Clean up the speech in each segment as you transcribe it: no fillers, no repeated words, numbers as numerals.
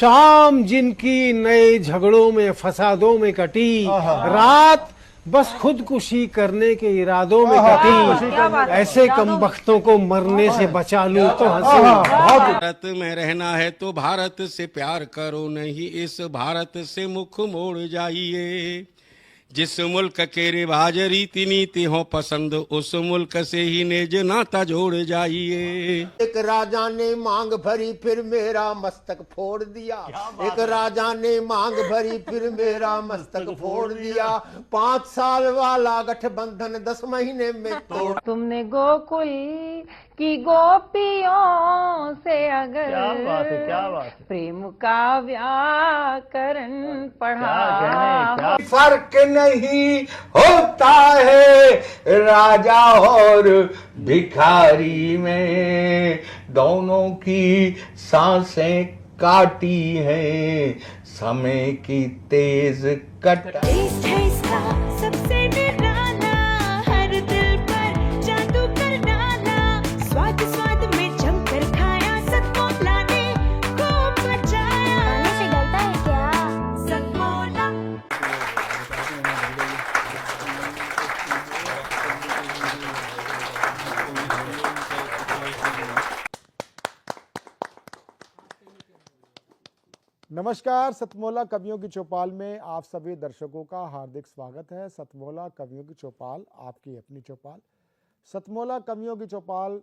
शाम जिनकी नए झगड़ों में फसादों में कटी, रात बस खुदकुशी करने के इरादों में कटी, ऐसे कमबख्तों को मरने से बचा लूं तो हंसी। भारत में रहना है तो भारत से प्यार करो, नहीं इस भारत से मुख मोड़ जाइए। जिस मुल्क के रिवाज रीति नीति हो पसंद, उस मुल्क से ही नेज नाता जोड़ जाइए। एक राजा ने मांग भरी फिर मेरा मस्तक फोड़ दिया। एक राजा ने मांग भरी फिर मेरा मस्तक फोड़ दिया। 5 साल वाला गठबंधन 10 महीने में तोड़। तुमने गोकुल की गोपियों से अगर क्या बात है। प्रेम का व्याकरण पढ़ा, फर्क नहीं होता है राजा और भिखारी में, दोनों की सांसें काटी हैं समय की तेज कटाई। सबसे निराला, हर दिल पर जादू कर डाला। स्वाद स्वाद में जमकर खाया, सतमोला ने खूब बचाया। खाने से डरता है क्या? सतमोला। नमस्कार, सतमोला कवियों की चौपाल में आप सभी दर्शकों का हार्दिक स्वागत है। सतमोला कवियों की चौपाल आपकी अपनी चौपाल। सतमोला कवियों की चौपाल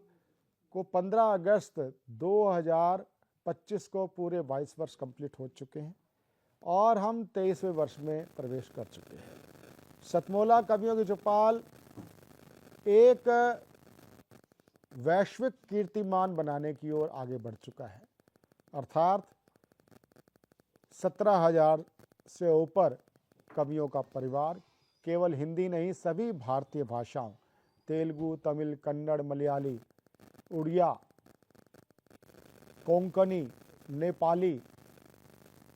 को 15 अगस्त 2025 को पूरे 22 वर्ष कंप्लीट हो चुके हैं और हम 23वें वर्ष में प्रवेश कर चुके हैं। सतमोला कवियों की चौपाल एक वैश्विक कीर्तिमान बनाने की ओर आगे बढ़ चुका है, अर्थात 17,000 से ऊपर कवियों का परिवार केवल हिंदी नहीं सभी भारतीय भाषाओं तेलुगु, तमिल, कन्नड़, मलयाली, उड़िया, कोंकणी, नेपाली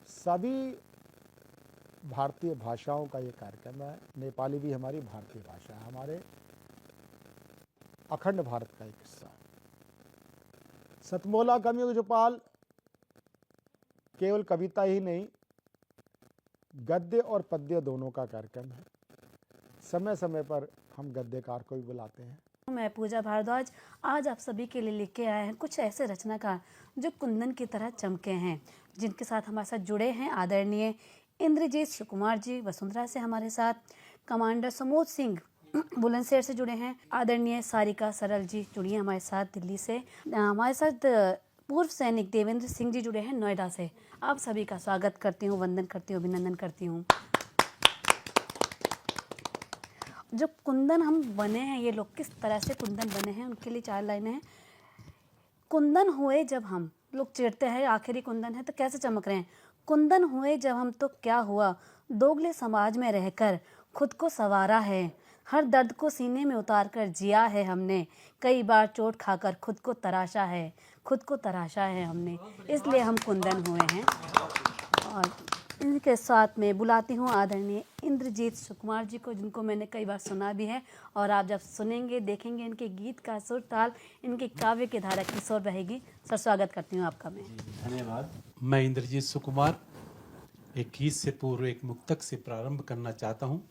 सभी भारतीय भाषाओं का ये कार्यक्रम है। नेपाली भी हमारी भारतीय भाषा है, हमारे अखंड भारत का एक हिस्सा है। सतमोला कवियों की चौपाल केवल कविता ही नहीं गद्य और पद्य दोनों का कार्यक्रम है। समय समय पर हम गद्यकार को भी बुलाते हैं। मैं पूजा भारद्वाज आज आप सभी के लिए लेके आए हैं कुछ ऐसे रचनाकार जो कुंदन की तरह चमके हैं, जिनके साथ हमारे साथ जुड़े हैं आदरणीय इंद्रजीत सुकुमार जी वसुंधरा से, हमारे साथ कमांडर समोद सिंह बुलंदशहर से जुड़े हैं, आदरणीय सारिका सरल जी जुड़ी हैं हमारे साथ दिल्ली से, हमारे साथ पूर्व सैनिक देवेंद्र सिंह जी जुड़े हैं नोएडा से। आप सभी का स्वागत करती हूँ, वंदन करती हूँ, अभिनंदन करती हूँ। जो कुंदन हम बने हैं, ये लोग किस तरह से कुंदन बने हैं, उनके लिए 4 लाइनें हैं। कुंदन हुए जब हम, लोग चिढ़ते हैं आखिरी कुंदन है तो कैसे चमक रहे हैं। कुंदन हुए जब हम तो क्या हुआ, दोगले समाज में रहकर खुद को संवारा है, हर दर्द को सीने में उतार कर जिया है हमने, कई बार चोट खाकर खुद को तराशा है, खुद को तराशा है हमने, इसलिए हम कुंदन हुए हैं। और इनके साथ में बुलाती हूँ आदरणीय इंद्रजीत सुकुमार जी को, जिनको मैंने कई बार सुना भी है और आप जब सुनेंगे देखेंगे इनके गीत का सुर ताल, इनके काव्य की धारा की सुर रहेगी। सर स्वागत करती हूँ आपका मैं। धन्यवाद। मैं इंद्रजीत सुकुमार एक गीत से पूर्व एक मुक्तक से प्रारंभ करना चाहता हूँ,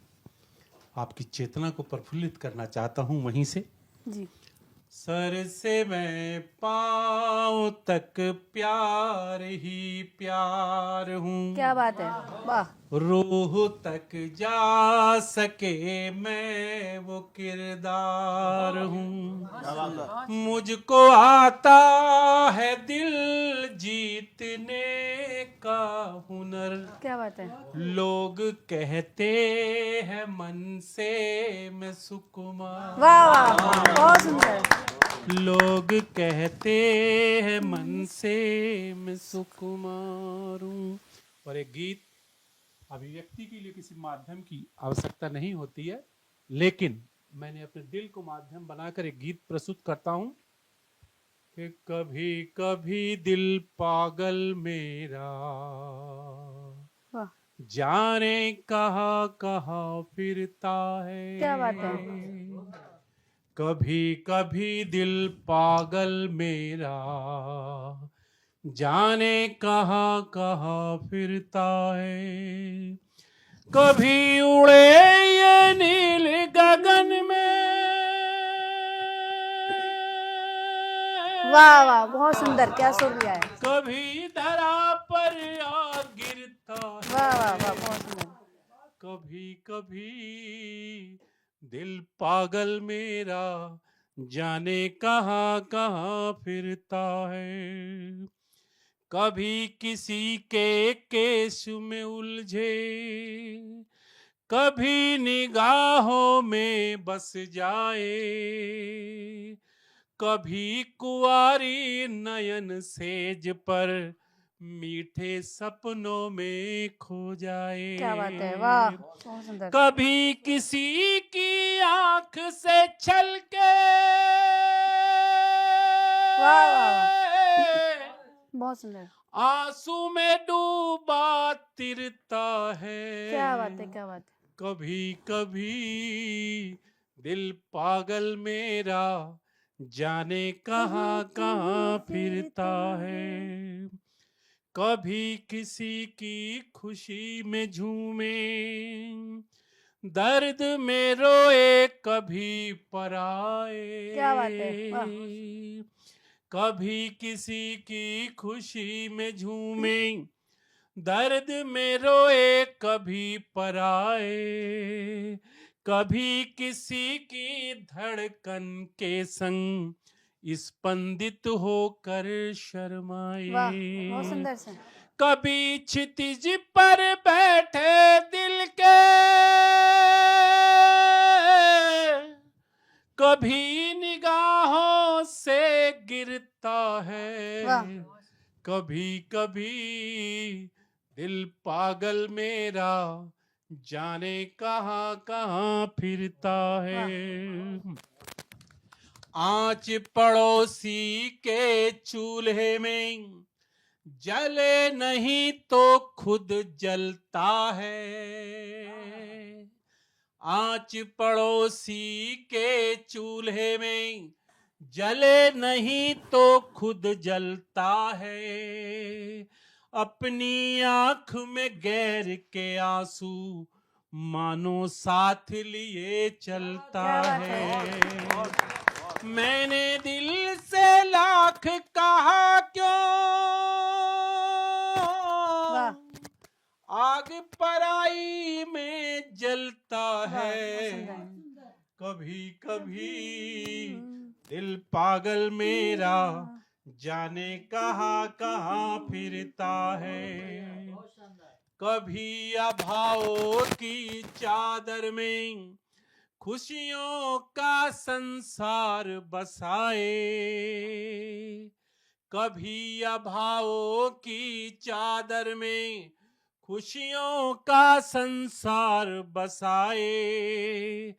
आपकी चेतना को प्रफुल्लित करना चाहता हूँ वहीं से जी। सर से मैं पाँव तक प्यार ही प्यार हूँ, क्या बात है, वाह। रूह तक जा सके मैं वो किरदार हूँ, मुझको आता है दिल जीतने का हुनर, क्या बात है। लोग कहते हैं मन से मैं सुकुमार, वाह वाह, बहुत सुंदर। लोग कहते हैं मन से मैं सुकुमार हूँ। और एक गीत अभिव्यक्ति के लिए किसी माध्यम की आवश्यकता नहीं होती है, लेकिन मैंने अपने दिल को माध्यम बनाकर एक गीत प्रस्तुत करता हूँ कि कभी कभी दिल पागल मेरा वाह, जाने कहाँ कहाँ फिरता है, क्या बात है। कभी कभी दिल पागल मेरा जाने कहाँ कहाँ फिरता है। कभी उड़े ये नील गगन में, वाह वाह, बहुत सुंदर, क्या सुर लिया है। कभी धरा पर आ गिरता है। वाह वाह वाह, बहुत सुंदर। कभी कभी दिल पागल मेरा जाने कहाँ कहाँ फिरता है। कभी किसी के केस में उलझे, कभी निगाहों में बस जाए, कभी कुंवारी नयन सेज पर मीठे सपनों में खो जाए। क्या बात है, वाह, बहुत सुंदर। कभी किसी की आंख से छलके, वाह वाह, बहुत सुंदर। आंसू में डूबा तिरता है। क्या बात है, क्या बात है। कभी कभी दिल पागल मेरा जाने कहाँ कहाँ फिरता है। कभी किसी की खुशी में झूमे, दर्द में रोए कभी पराए। क्या बात है, वाह। कभी किसी की खुशी में झूमे, दर्द में रोए कभी पराए। कभी किसी की धड़कन के संग स्पंदित होकर शर्माए। वाह, बहुत सुंदर से। कभी क्षितिज पर बैठे दिल के, कभी निगाहों से गिरता है। वाह। कभी कभी दिल पागल मेरा जाने कहाँ कहाँ फिरता है। आँच पड़ोसी के चूल्हे में जले नहीं तो खुद जलता है। आँच पड़ोसी के चूल्हे में जले नहीं तो खुद जलता है। अपनी आंख में गैर के आंसू मानो साथ लिए चलता है। मैंने दिल से लाख कहा क्यों, आग पराई में जलता है। कभी कभी दिल पागल मेरा जाने कहाँ कहाँ फिरता है। कभी अभावों की चादर में खुशियों का संसार बसाए, कभी अभावों की चादर में खुशियों का संसार बसाए।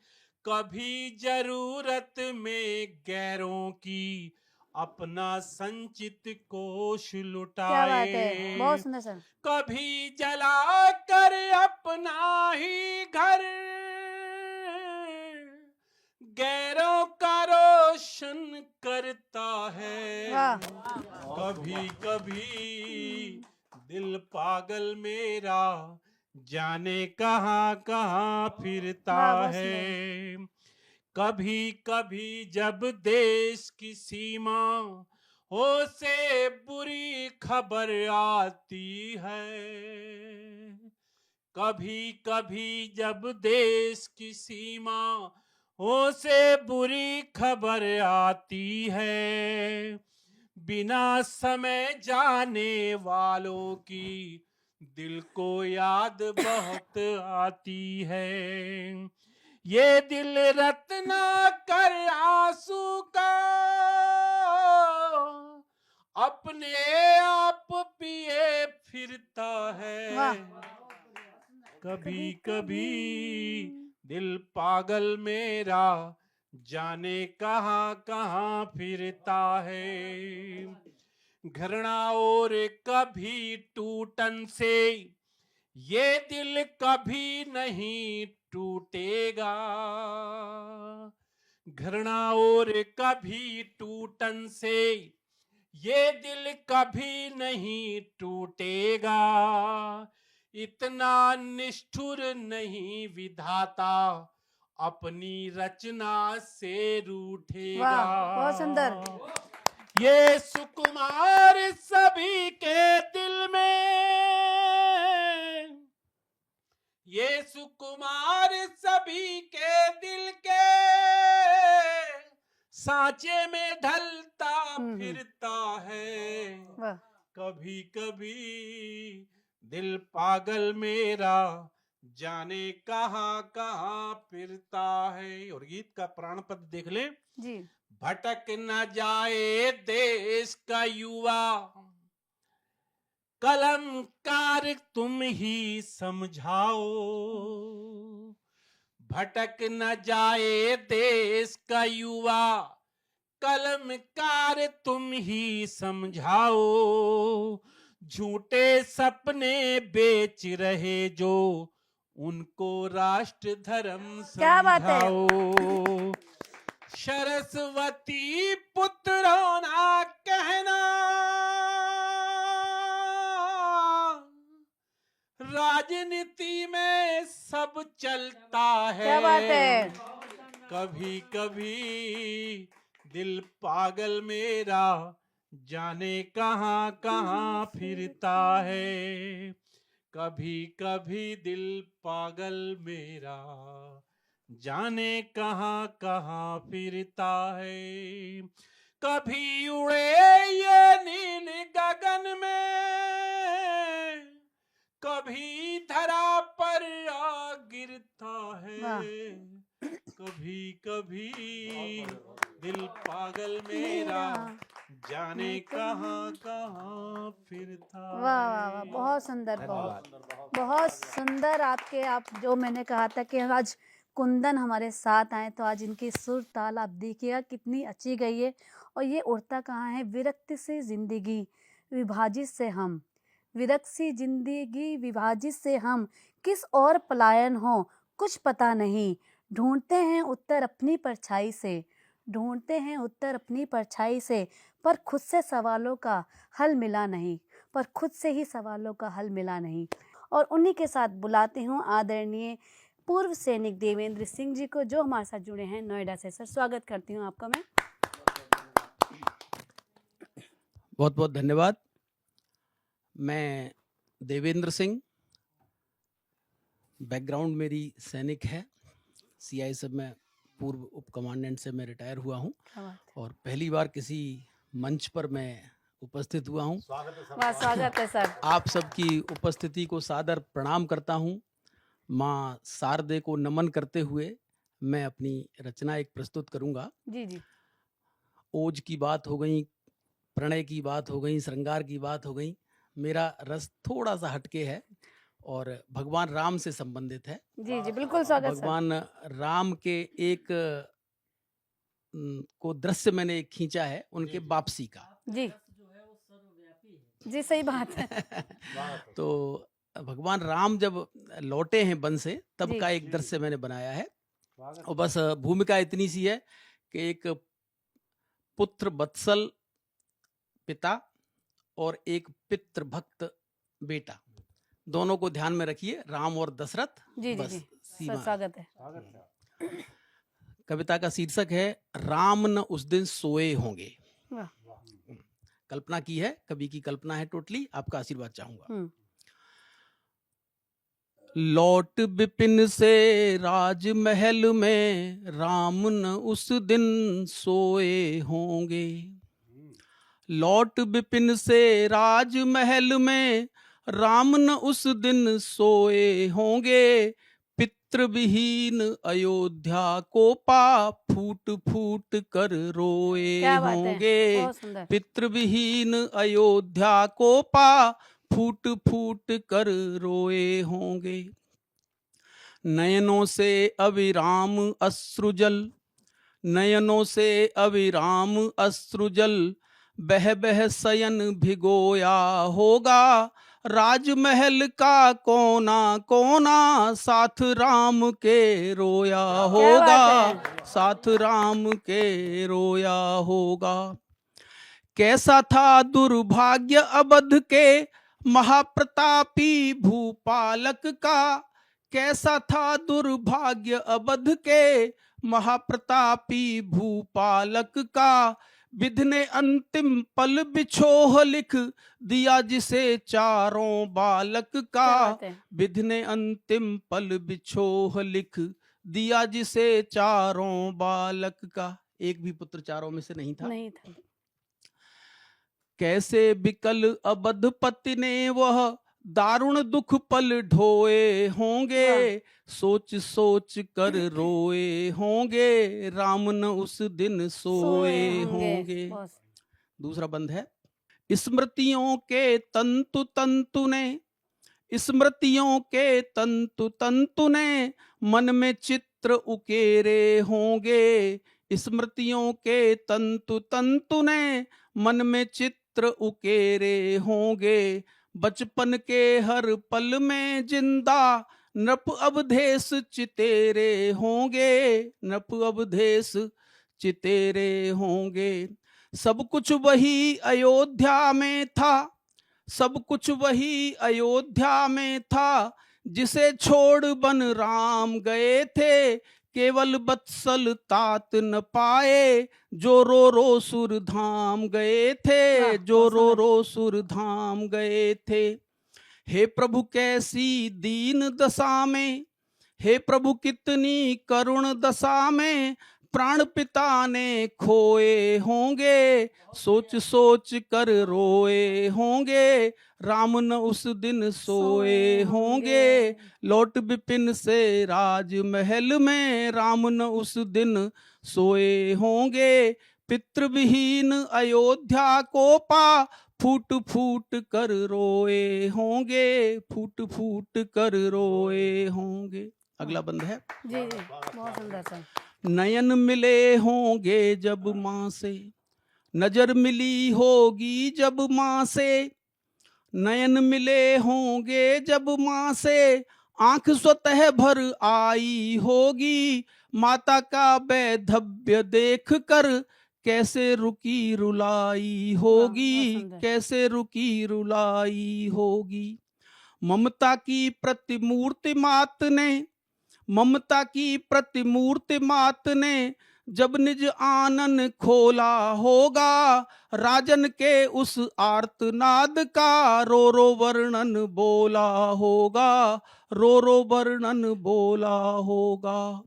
कभी जरूरत में गैरों की अपना संचित कोष लुटाए। क्या बात है, बहुत सुंदर सर। कभी जला कर अपना ही घर गैरों का रोशन करता है। कभी कभी दिल पागल मेरा जाने कहाँ कहाँ फिरता है। कभी कभी जब देश की सीमा हो से बुरी खबर आती है, कभी कभी जब देश की सीमा हो से बुरी खबर आती है, बिना समय जाने वालों की दिल को याद बहुत आती है। ये दिल रत्ना कर आंसू का अपने आप पिए फिरता है। कभी कभी दिल पागल मेरा जाने कहाँ कहाँ फिरता है। घृणा और कभी टूटन से ये दिल कभी नहीं टूटेगा। घृणा और कभी टूटन से ये दिल कभी नहीं टूटेगा, इतना निष्ठुर नहीं विधाता, अपनी रचना से रूठेगा। वाह, बहुत सुंदर। ये सुकुमार सभी के दिल में, ये सुकुमार सभी के दिल के सांचे में ढलता फिरता है। वाह, कभी कभी दिल पागल मेरा जाने कहाँ कहाँ फिरता है। और गीत का प्राण पद देख ले। जी, भटक न जाए देश का युवा, कलमकार तुम ही समझाओ। भटक न जाए देश का युवा, कलमकार तुम ही समझाओ। झूठे सपने बेच रहे जो, उनको राष्ट्र धर्म क्या बात है। समझाओ। सरस्वती पुत्रों ना कहना, राजनीति में सब चलता है। क्या बात है। कभी कभी दिल पागल मेरा जाने कहाँ कहाँ फिरता है। कभी कभी दिल पागल मेरा जाने कहाँ कहाँ फिरता है। कभी उड़े ये नील गगन में, कभी धरा पर आ गिरता है। कभी कभी दिल पागल मेरा जाने कहाँ कहाँ फिरता। वाह वाह वाह, बहुत सुंदर, बहुत सुंदर। आप जो मैंने कहा था कि आज कुंदन हमारे साथ आए, तो आज इनकी सुर ताल आप देखिएगा कितनी अच्छी गई है। और ये उड़ता कहाँ है, विरक्ति से जिंदगी विभाजित से हम, विरक्त सी जिंदगी विभाजित से हम, किस और पलायन हो कुछ पता नहीं। ढूंढते हैं उत्तर अपनी परछाई से, ढूंढते हैं उत्तर अपनी परछाई से, पर खुद से सवालों का हल मिला नहीं, पर खुद से ही सवालों का हल मिला नहीं। और उन्हीं के साथ बुलाते हूँ आदरणीय पूर्व सैनिक देवेंद्र सिंह जी को, जो हमारे साथ जुड़े हैं नोएडा से। सर, स्वागत करती हूँ आपका मैं। बहुत बहुत धन्यवाद। मैं देवेंद्र सिंह, बैकग्राउंड मेरी सैनिक है, सीआई सब में पूर्व उप कमांडेंट से मैं रिटायर हुआ हूँ और पहली बार किसी मंच पर मैं उपस्थित हुआ हूँ। स्वागत है सर। आप सबकी उपस्थिति को सादर प्रणाम करता हूँ। माँ शारदे को नमन करते हुए मैं अपनी रचना एक प्रस्तुत करूँगा। जी जी। ओज की बात हो गई, प्रणय की बात हो गई, श्रृंगार की बात हो गई। मेरा रस थोड़ा सा हटके है और भगवान राम से संबंधित है। जी जी, बिल्कुल स्वागत सर। भगवान राम के एक को दृश्य मैंने खींचा है, उनके वापसी का। जी जी, सही बात है। तो भगवान राम जब लौटे हैं वन से, तब जी। का एक दृश्य मैंने बनाया है। और बस भूमिका इतनी सी है कि एक पुत्र वत्सल पिता और एक पितृ भक्त बेटा, दोनों को ध्यान में रखिए, राम और दशरथ। जी जी बस जी, सीमा सर स्वागत है। कविता का शीर्षक है राम न उस दिन सोए होंगे। वाह। कल्पना की है, कवि की कल्पना है टोटली। आपका आशीर्वाद चाहूंगा। लौट विपिन से राजमहल में, राम न उस दिन सोए होंगे। लौट विपिन से राजमहल में, राम न उस दिन सोए होंगे। पितृविहीन अयोध्या को पा, फूट फूट कर रोए होंगे। पितृविहीन अयोध्या को पा, फूट फूट कर रोए होंगे। नयनों से अविराम अश्रुजल, नयनों से अविराम अश्रुजल, बह बह शयन भिगोया होगा। राजमहल का कोना कोना, साथ राम के रोया होगा, साथ राम के रोया होगा। कैसा था दुर्भाग्य अवध के महाप्रतापी भूपालक का, कैसा था दुर्भाग्य अवध के महाप्रतापी भूपालक का, विधि ने अंतिम पल बिछोह लिख दिया जिसे चारों बालक का, क्या बात है। विधि ने अंतिम पल बिछोह लिख दिया जिसे चारों बालक का। एक भी पुत्र चारों में से नहीं था। नहीं था। कैसे विकल अबधपति ने वह दारुण दुख पल ढोए होंगे, सोच सोच कर रोए होंगे, राम न उस दिन सोए होंगे। बस। दूसरा बंद है, स्मृतियों के तंतु तंतु ने, स्मृतियों के तंतु तंतु ने मन में चित्र उकेरे होंगे, स्मृतियों के तंतु तंतु ने मन में चित्र उकेरे होंगे, बचपन के हर पल में जिंदा नृप अवधेश चितेरे होंगे, नृप अवधेश चितेरे होंगे। सब कुछ वही अयोध्या में था, सब कुछ वही अयोध्या में था, जिसे छोड़ बन राम गए थे, केवल बत्सल तात न पाए, जो रो रो सुर धाम गए थे, जो रो रो सुर धाम गए थे। हे प्रभु कैसी दीन दशा में, हे प्रभु कितनी करुण दशा में, प्राण पिता ने खोए होंगे, सोच सोच कर रोए होंगे, राम न उस दिन सोए होंगे, लौट विपिन से राजमहल में, राम न उस दिन सोए होंगे, पितृविहीन अयोध्या को पा फूट फूट कर रोए होंगे, फूट फूट कर रोए होंगे। अगला बंद है, जी जी, बहुत सुंदर सा। नयन मिले होंगे जब माँ से, नजर मिली होगी जब माँ से, नयन मिले होंगे जब माँ से, आंख स्वतः भर आई होगी, माता का वैधव्य देख कर कैसे रुकी रुलाई होगी, कैसे रुकी रुलाई होगी। ममता की प्रतिमूर्ति मात ने, ममता की प्रतिमूर्ति मात ने जब निज आनन खोला होगा, राजन के उस आर्तनाद का रो रो वर्णन बोला होगा, रो रो वर्णन बोला होगा।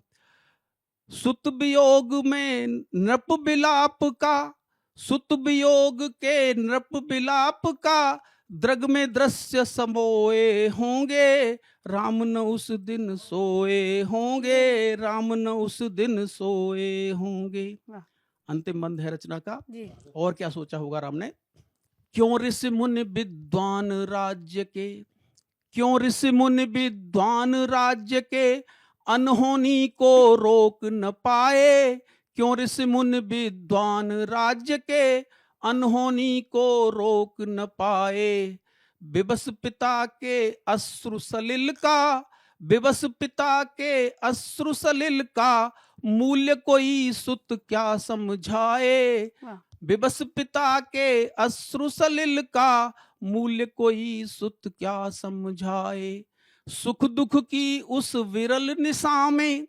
सुत वियोग में नृप विलाप का, सुत वियोग के नृप विलाप का, द्रग में दृश्य समोए होंगे, राम न उस दिन सोए होंगे, राम न उस दिन सोए होंगे। अंतिम बंद है रचना का। जी। और क्या सोचा होगा राम ने। क्यों ऋषि मुनि विद्वान राज्य के, क्यों ऋषि मुनि विद्वान राज्य के, अनहोनी को रोक न पाए, क्यों ऋषि मुनि विद्वान राज्य के, अनहोनी को रोक न पाए। विवश पिता के अश्रु सलिल का, विवश पिता के अश्रु सलिल का, मूल्य कोई सुत क्या समझाए। विवश पिता के अश्रु सलिल का, मूल्य कोई सुत क्या समझाए। सुख दुख की उस विरल निशा में,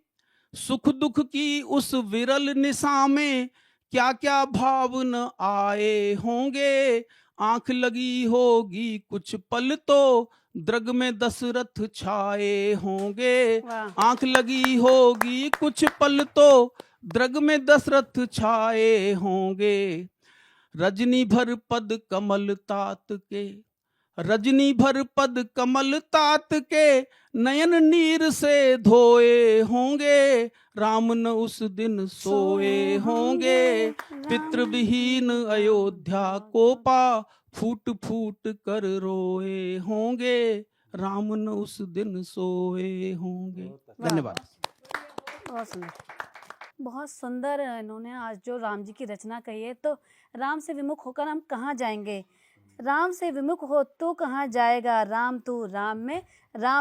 सुख दुख की उस विरल निशा में, क्या क्या भाव न आए होंगे। आंख लगी होगी कुछ पल तो, द्रग में दशरथ छाए होंगे। आंख लगी होगी कुछ पल तो, द्रग में दशरथ छाए होंगे। रजनी भर पद कमल तात के, रजनी भर पद कमल तात के, नयन नीर से धोए होंगे। राम न उस दिन सोए होंगे, पितृविहीन अयोध्या को पा फूट फूट कर रोए होंगे। राम न उस दिन सोए होंगे। धन्यवाद। बहुत सुंदर, बहुत सुंदर इन्होंने आज जो राम जी की रचना कही है। तो राम से विमुख होकर हम कहाँ जाएंगे, राम से विमुख हो तो कहाँ जाएगा। राम तू राम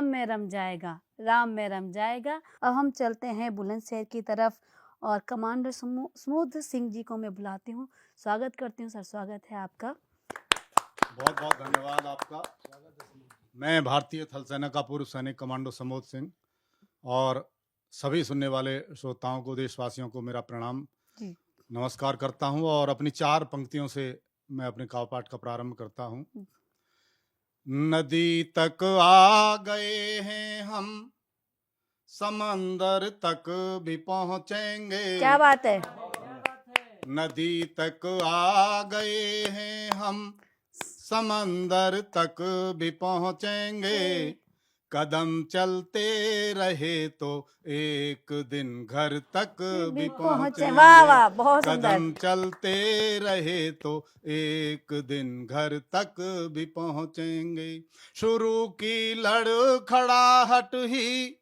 में रम जाएगा, राम में रम जाएगा। अब हम चलते हैं बुलंदशहर की तरफ और कमांडर स्मूद सिंह जी को मैं बुलाती हूँ। स्वागत करती हूँ सर, स्वागत है आपका। बहुत बहुत धन्यवाद आपका। मैं भारतीय थल सेना का पूर्व सैनिक कमांडो समोद सिंह और सभी सुनने वाले श्रोताओं को, देशवासियों को मेरा प्रणाम जी। नमस्कार करता हूं और अपनी 4 पंक्तियों से मैं अपने काव्य पाठ का प्रारंभ करता हूं। नदी तक आ गए हैं हम, समंदर तक भी पहुंचेंगे। क्या बात है। नदी तक आ गए हैं हम, समंदर तक भी पहुंचेंगे। कदम चलते रहे तो एक दिन घर तक भी पहुंचेंगे। वाह वाह, बहुत सुंदर। कदम चलते रहे तो एक दिन घर तक भी पहुंचेंगे। शुरू की लड़खड़ाहट ही,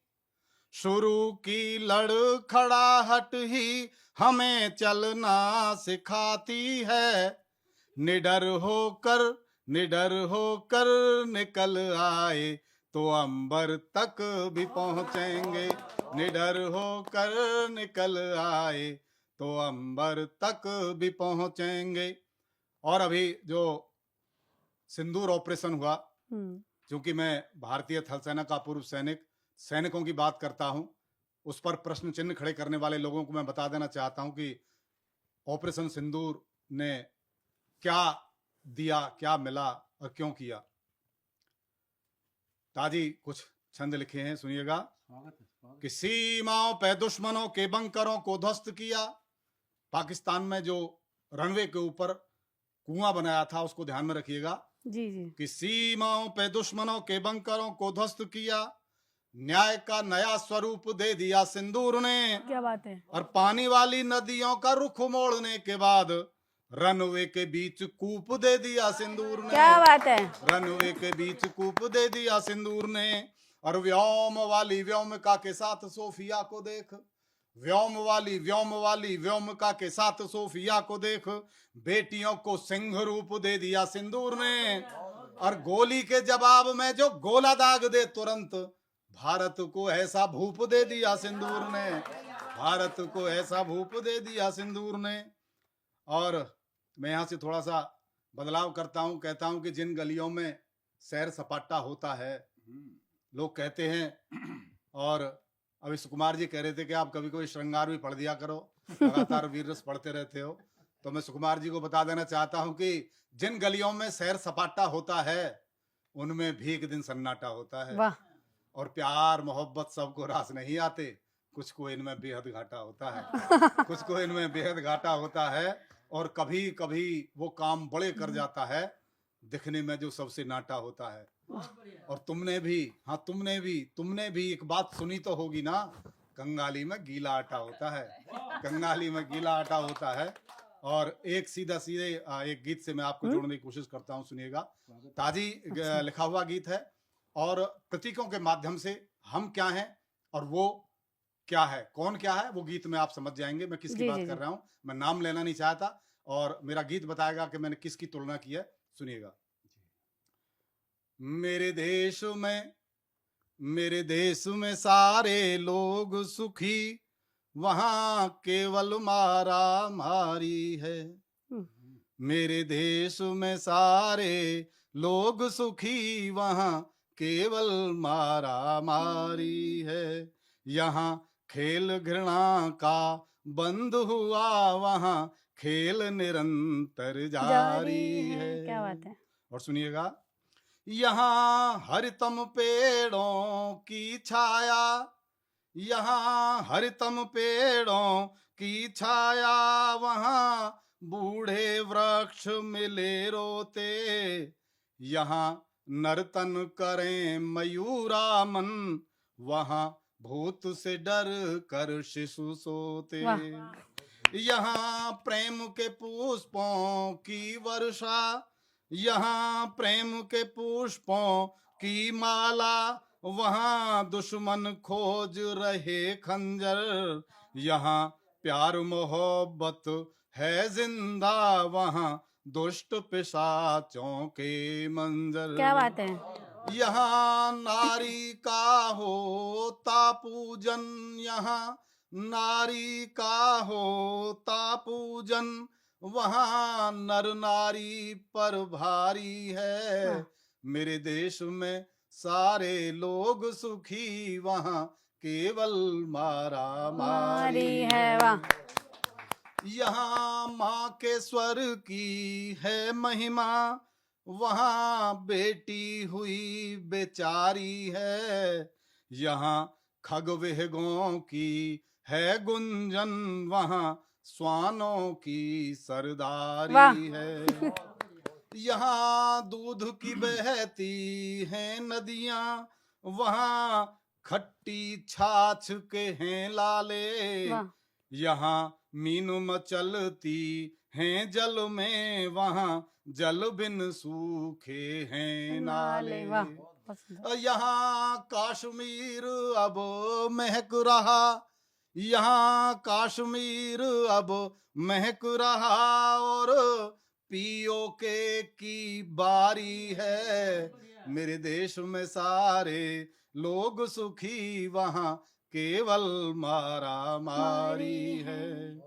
शुरू की लड़खड़ाहट ही हमें चलना सिखाती है। निडर होकर निकल आए तो अंबर तक भी पहुंचेंगे। निडर होकर निकल आए तो अंबर तक भी पहुंचेंगे। और अभी जो सिंदूर ऑपरेशन हुआ, क्योंकि मैं भारतीय थल सेना का पूर्व सैनिकों की बात करता हूं, उस पर प्रश्न चिन्ह खड़े करने वाले लोगों को मैं बता देना चाहता हूं कि ऑपरेशन सिंदूर ने क्या दिया, क्या मिला और क्यों किया। ताजी कुछ छंद लिखे हैं, सुनिएगा। कि सीमाओं पे दुश्मनों के बंकरों को ध्वस्त किया। पाकिस्तान में जो रनवे के ऊपर कुआं बनाया था उसको ध्यान में रखिएगा। जी जी। कि सीमाओं पे दुश्मनों के बंकरों को ध्वस्त किया, न्याय का नया स्वरूप दे दिया सिंदूर ने। क्या बात है। और पानी वाली नदियों का रुख मोड़ने के बाद रनवे के बीच कूप दे दिया सिंदूर ने। क्या बात है। रनवे के बीच कूप दे दिया सिंदूर ने। और व्योम वाली व्योमिका के साथ सोफिया को देख, व्योम वाली व्योमिका के साथ सोफिया को देख, बेटियों को सिंह रूप दे दिया सिंदूर ने। और गोली के जवाब में जो गोला दाग दे तुरंत, भारत को ऐसा भूप दे दिया सिंदूर ने। भारत को ऐसा भूप दे दिया सिंदूर ने। और मैं यहाँ से थोड़ा सा बदलाव करता हूँ, कहता हूँ कि जिन गलियों में सैर सपाटा होता है, लोग कहते हैं, और अभी सुकुमार जी कह रहे थे कि आप कभी कोई श्रृंगार भी पढ़ दिया करो, लगातार वीर रस पढ़ते रहते हो। तो मैं सुकुमार जी को बता देना चाहता हूँ कि जिन गलियों में सैर सपाटा होता है उनमें भी एक दिन सन्नाटा होता है। वाह। और प्यार मोहब्बत सबको रास नहीं आते, कुछ को इनमें बेहद घाटा होता है। कुछ को इनमें बेहद घाटा होता है। और कभी कभी वो काम बड़े कर जाता है, दिखने में जो सबसे नाटा होता है। और तुमने भी एक बात सुनी तो होगी ना, कंगाली में गीला आटा होता है। कंगाली में गीला आटा होता है। और एक सीधे एक गीत से मैं आपको जोड़ने की कोशिश करता हूँ, सुनिएगा। ताजी लिखा हुआ गीत है और प्रतीकों के माध्यम से हम क्या हैं और वो क्या है, कौन क्या है, वो गीत में आप समझ जाएंगे मैं किसकी बात कर रहा हूँ। मैं नाम लेना नहीं चाहता और मेरा गीत बताएगा कि मैंने किसकी तुलना की है, सुनिएगा। मेरे देश में सारे लोग सुखी, वहां केवल मारा मारी है। मेरे देश में सारे लोग सुखी, वहां केवल मारा मारी है। यहाँ खेल घृणा का बंद हुआ, वहां खेल निरंतर जारी है। क्या बात है। और सुनिएगा। यहाँ हरितम पेड़ों की छाया, यहाँ हरितम पेड़ों की छाया, वहाँ बूढ़े वृक्ष मिले रोते। यहाँ नर्तन करें मयूरा मन, वहाँ भूत से डर कर शिशु सोते। यहाँ प्रेम के पुष्पों की वर्षा, यहाँ प्रेम के पुष्पों की माला, वहाँ दुश्मन खोज रहे खंजर। यहाँ प्यार मोहब्बत है जिंदा, वहाँ दुष्ट पिशाचों के मंजर। क्या बात है। यहाँ नारी का होता पूजन, यहाँ नारी का होता पूजन, वहाँ नर नारी पर भारी है। वाह। मेरे देश में सारे लोग सुखी, वहाँ केवल मारा मारी मारी है, वाह। यहाँ माँ के स्वर की है महिमा, वहाँ बेटी हुई बेचारी है। यहाँ खग विहगों की है गुंजन, वहाँ स्वानों की सरदारी वाह। है। यहाँ दूध की बहती हैं नदियाँ, वहाँ खट्टी छाछ के हैं लाले। वाह। यहाँ मीन मचलती हैं जल में, वहाँ जल बिन सूखे हैं नाले। वाह, बहुत सुंदर। यहाँ काश्मीर अब महक रहा, यहाँ काश्मीर अब महक रहा, और पीओके की बारी है। मेरे देश में सारे लोग सुखी, वहाँ केवल मारा मारी है।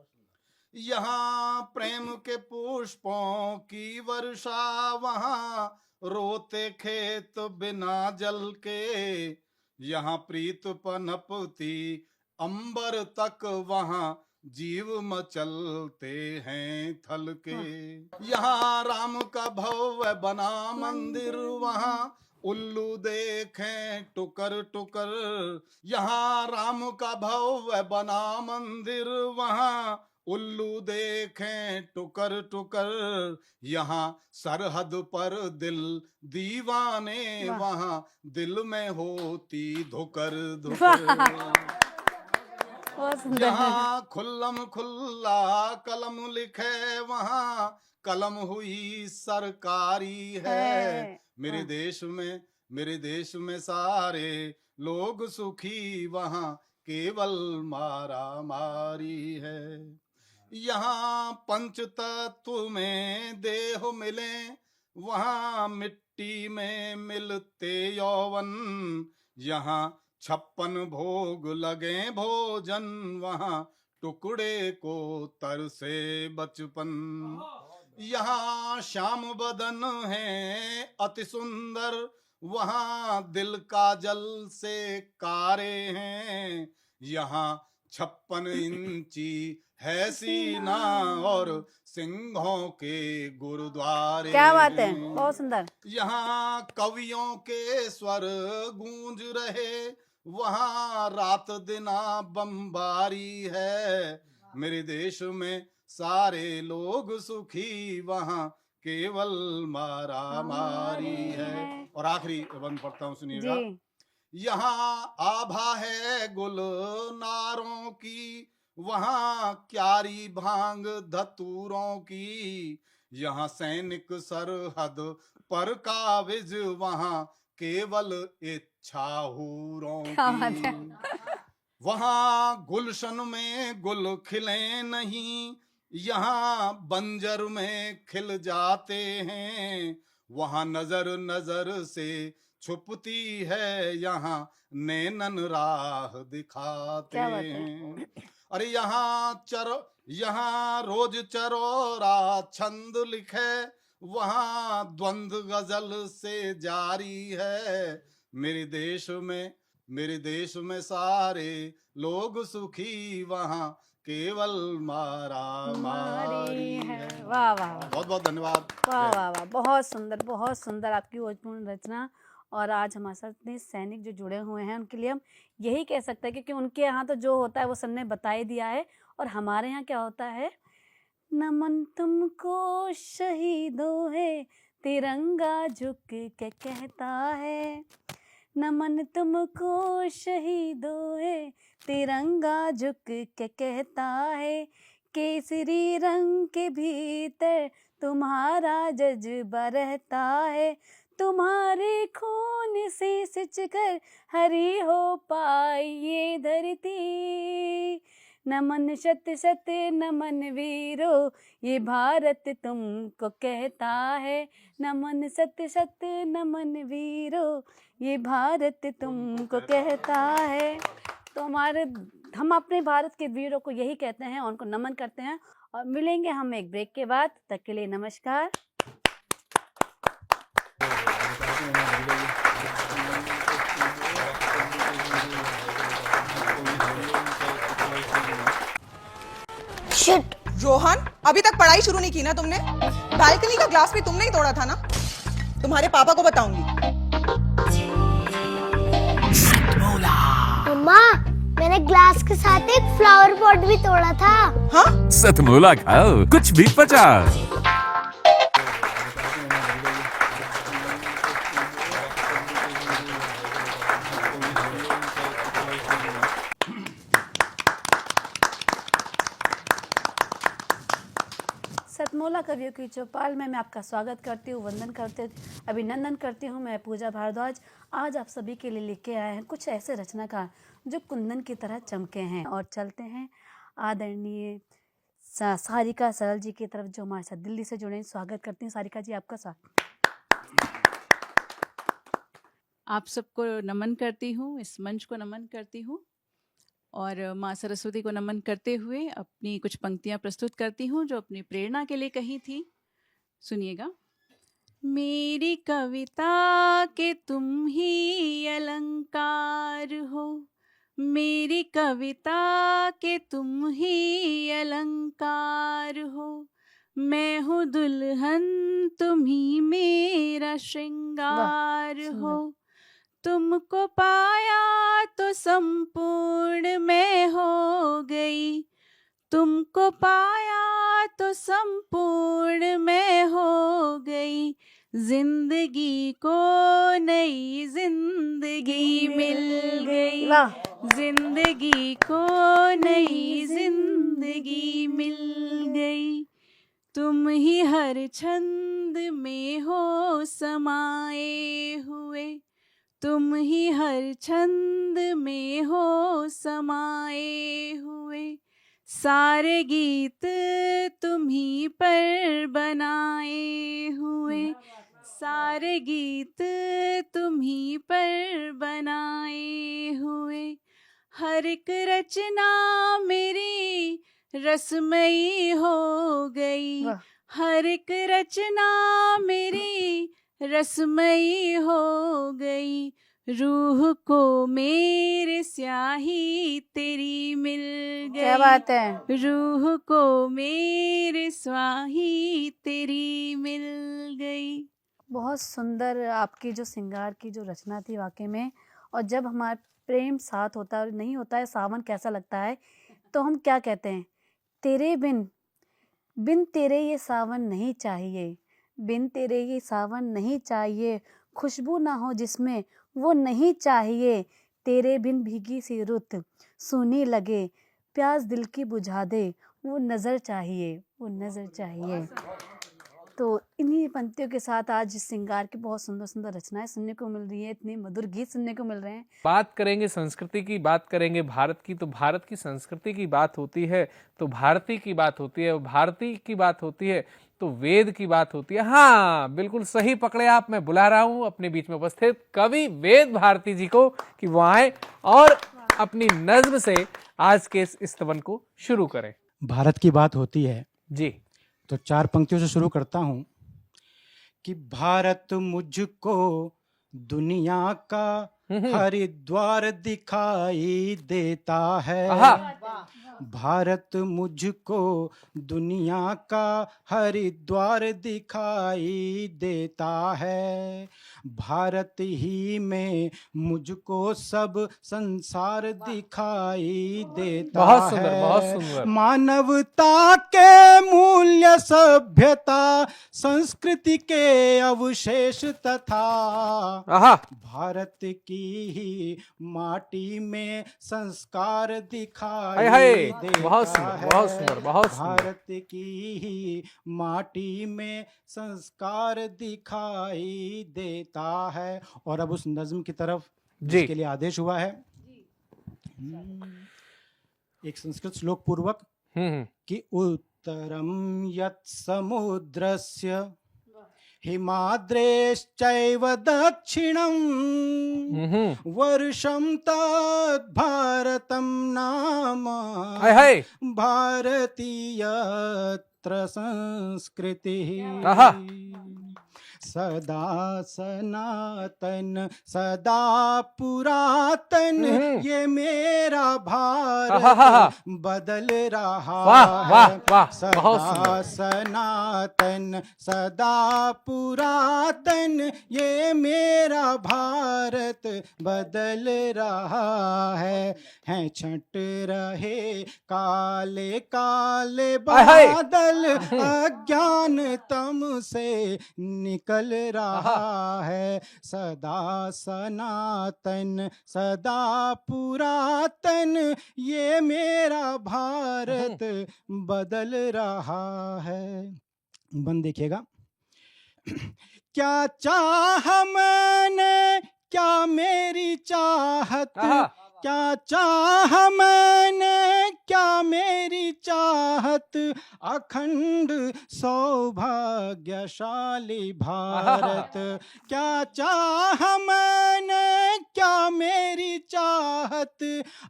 यहाँ प्रेम के पुष्पों की वर्षा, वहाँ रोते खेत बिना जल के। यहाँ प्रीत पनपती अंबर तक, वहाँ जीव मचलते हैं थल के। यहाँ राम का भव्य बना मंदिर, वहाँ उल्लू देखें टुकर टुकर। यहाँ राम का भव्य बना मंदिर, वहाँ उल्लू देखें टुकर टुकर। यहाँ सरहद पर दिल दीवाने, वाह। वहाँ दिल में होती धुकर धुकर। बहुत सुंदर। यहाँ खुल्लम खुल्ला कलम लिखे, वहाँ कलम हुई सरकारी है। मेरे देश में सारे लोग सुखी, वहाँ केवल मारा मारी है। यहाँ पंच तत्व में देह मिले, वहाँ मिट्टी में मिलते यौवन। यहाँ 56 भोग लगे भोजन, वहाँ टुकड़े को तरसे बचपन। यहाँ श्याम बदन है अति सुंदर, वहाँ दिल का जल से कारे हैं। यहाँ 56 इंची है सीना, और सिंहों के गुरुद्वारे। क्या बात है, हैं। बहुत सुंदर। यहाँ कवियों के स्वर गूंज रहे, वहाँ रात दिना बमबारी है। मेरे देश में सारे लोग सुखी, वहाँ केवल मारा मारी है। और आखिरी बंद पढ़ता हूँ, सुनिएगा। जी। यहाँ आभा है गुल नारों की, वहाँ क्यारी भांग धतूरों की। यहाँ सैनिक सरहद पर काबिज, वहाँ केवल इच्छा हूरों क्या बात है। की। वहाँ गुलशन में गुल खिले नहीं, यहाँ बंजर में खिल जाते हैं। वहाँ नजर नजर से छुपती है, यहाँ नैनन राह दिखाते क्या बात है। हैं। अरे यहाँ रोज चरोरा छंद लिखे, वहाँ द्वंद्व गजल से जारी है। मेरे देश में सारे लोग सुखी, वहाँ केवल मारा मारी है। वाह वाह वाह। बहुत बहुत धन्यवाद। वाह वाह वाह, बहुत सुंदर आपकी ओजपूर्ण रचना। और आज हमारे साथ इतने सैनिक जो जुड़े हुए हैं, उनके लिए हम यही कह सकते हैं, क्योंकि उनके यहाँ तो जो होता है वो सर ने बता ही दिया है। और हमारे यहाँ क्या होता है, नमन तुमको शहीदों है, तिरंगा झुक के कहता है। नमन तुमको शहीदों है, तिरंगा झुक के कहता है। केसरी रंग के भीतर तुम्हारा जज्बा रहता है। तुम्हारे खून से सिंचकर हरी हो पाई ये धरती। नमन शत शत नमन वीरो, ये भारत तुमको कहता है। नमन शत शत नमन वीरो, ये भारत तुमको कहता है। तो हम अपने भारत के वीरों को यही कहते हैं और उनको नमन करते हैं। और मिलेंगे हम एक ब्रेक के बाद, तक के लिए नमस्कार। शिट। रोहन, अभी तक पढ़ाई शुरू नहीं की ना तुमने? बालकनी का ग्लास भी तुमने ही तोड़ा था ना? तुम्हारे पापा को बताऊंगी। मम्मा, मैंने ग्लास के साथ एक फ्लावर पॉट भी तोड़ा था। हाँ? सतमोला खाओ, कुछ भी पचा। सतमोला कवियों की चौपाल में मैं आपका स्वागत करती हूँ, वंदन करते अभिनंदन करती हूँ। मैं पूजा भारद्वाज आज आप सभी के लिए लेके आए हैं कुछ ऐसे रचनाकार जो कुंदन की तरह चमके हैं। और चलते हैं आदरणीय सारिका सरल जी की तरफ, जो हमारे साथ दिल्ली से जुड़े हैं। स्वागत करती हूँ सारिका जी, आपका स्वागत। आप सबको नमन करती हूँ, इस मंच को नमन करती हूँ और माँ सरस्वती को नमन करते हुए अपनी कुछ पंक्तियाँ प्रस्तुत करती हूँ जो अपनी प्रेरणा के लिए कही थी। सुनिएगा। मेरी कविता के तुम ही अलंकार हो, मेरी कविता के तुम ही अलंकार हो, मैं हूँ दुल्हन तुम ही मेरा श्रृंगार हो, तुमको पाया तो संपूर्ण मैं हो गई, तुमको पाया तो संपूर्ण मैं हो गई, जिंदगी को नई जिंदगी मिल गई, जिंदगी को नई जिंदगी मिल गई, तुम ही हर छंद में हो समाए हुए, तुम ही हर छंद में हो समाए हुए, सारे गीत तुम ही पर बनाए हुए, सारे गीत तुम ही पर बनाए हुए, हर एक रचना मेरी रसमयी हो गई, हर एक रचना मेरी रसमयी हो गई, रूह को मेरे स्याही तेरी मिल गई, क्या बात है। रूह को मेरे स्याही तेरी मिल गई। बहुत सुंदर आपकी जो श्रृंगार की जो रचना थी वाकई में। और जब हमारा प्रेम साथ होता है और नहीं होता है, सावन कैसा लगता है, तो हम क्या कहते हैं, तेरे बिन बिन तेरे ये सावन नहीं चाहिए, बिन तेरे ये सावन नहीं चाहिए, खुशबू ना हो जिसमें वो नहीं चाहिए, तेरे बिन भीगी सी रुत सूनी लगे, प्यास दिल की बुझा दे, वो नज़र चाहिए, वो नज़र चाहिए। तो इन्हीं पंक्तियों के साथ आज श्रृंगार की बहुत सुंदर सुंदर रचनाएं सुनने को मिल रही है, इतने मधुर गीत सुनने को मिल रहे हैं। बात करेंगे संस्कृति की, बात करेंगे भारत की, तो भारत की संस्कृति की बात होती है तो भारती की बात होती है, भारती की बात होती है तो वेद की बात होती है। हाँ, बिल्कुल सही पकड़े आप। मैं बुला रहा हूं अपने बीच में उपस्थित कवि वेद भारती जी को कि वो आए और अपनी नज्म से आज के इस स्तवन को शुरू करें। भारत की बात होती है जी, तो 4 पंक्तियों से शुरू करता हूं कि भारत मुझको दुनिया का हरिद्वार दिखाई देता है, भारत मुझको दुनिया का हरिद्वार दिखाई देता है, भारत ही में मुझको सब संसार दिखाई देता बहुत सुंदर, है। बहुत सुंदर। मानवता के मूल्य, सभ्यता संस्कृति के अवशेष तथा भारत की ही माटी में संस्कार दिखाई देता बहुत सुंदर, बहुत सुंदर, बहुत सुंदर। भारत की ही माटी में संस्कार दिखाई देता है। और अब उस नज्म की तरफ जिसके लिए आदेश हुआ है, एक संस्कृत श्लोक पूर्वक कि उत्तरम यत् समुद्रस्य हिमाद्रेश्चैव दक्षिणं वर्षं तद् भारतं नाम भारतीयत्र संस्कृतिः सदा सनातन सदा पुरातन ये मेरा भारत बदल रहा है सदा सनातन सदा पुरातन ये मेरा भारत बदल रहा है छट रहे काले काले बादल अज्ञानतम से निकल रहा है सदा सनातन सदा पुरातन ये मेरा भारत बदल रहा है। बंद देखिएगा। क्या चाह मैंने क्या मेरी चाहत क्या चाह मैंने क्या मेरी चाहत अखंड सौभाग्यशाली भारत क्या चाह मैंने क्या मेरी चाहत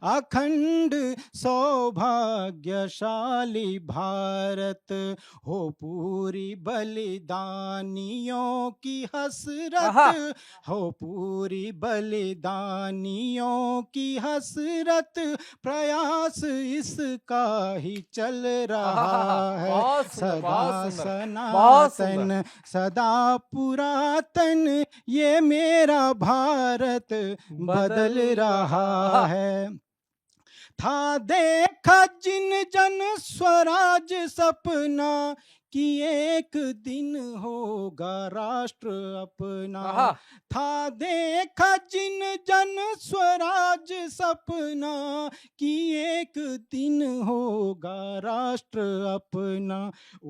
अखंड सौभाग्यशाली भारत हो पूरी बलिदानियों की हसरत हो पूरी बलिदानियों की हसरत प्रयास इसका ही चल रहा है सदा सनातन सदा पुरातन ये मेरा भारत बदल रहा है। था देखा जिन जन स्वराज सपना कि एक दिन होगा राष्ट्र अपना था देखा जिन जन स्वराज सपना कि एक दिन होगा राष्ट्र अपना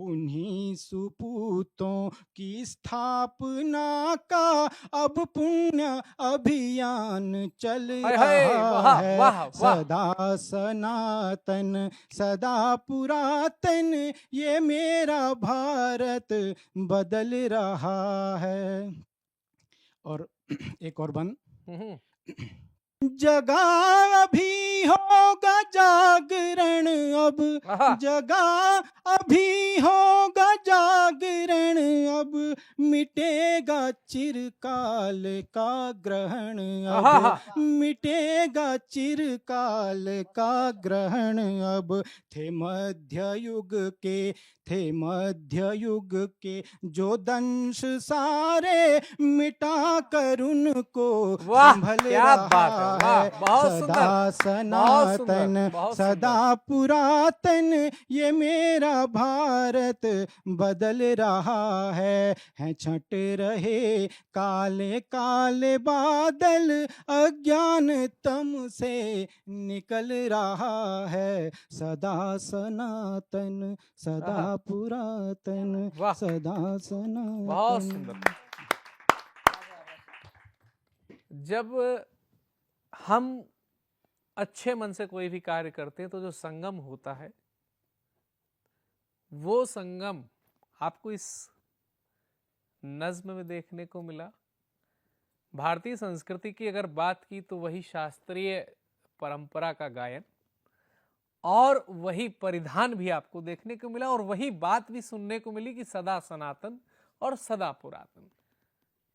उन्हीं सुपूतों की स्थापना का अब पुण्य अभियान चल रहा है सदा सनातन सदा पुरातन ये मेरा भारत बदल रहा है। और एक और बंद जगा अभी होगा जागरण अब जगा अभी होगा जागरण अब मिटेगा चिरकाल का ग्रहण अब मिटेगा चिरकाल का ग्रहण अब थे मध्य युग के जो दंश सारे मिटा कर उनको संभल रहा है सदा सनातन सदा पुरातन ये मेरा भारत बदल रहा है छट रहे काले काले बादल अज्ञानतम से निकल रहा है सदा सनातन सदा पुरातन सदा सनातन। बहुत सुंदर। जब हम अच्छे मन से कोई भी कार्य करते हैं तो जो संगम होता है वो संगम आपको इस नज्म में देखने को मिला। भारतीय संस्कृति की अगर बात की तो वही शास्त्रीय परंपरा का गायन और वही परिधान भी आपको देखने को मिला और वही बात भी सुनने को मिली कि सदा सनातन और सदा पुरातन।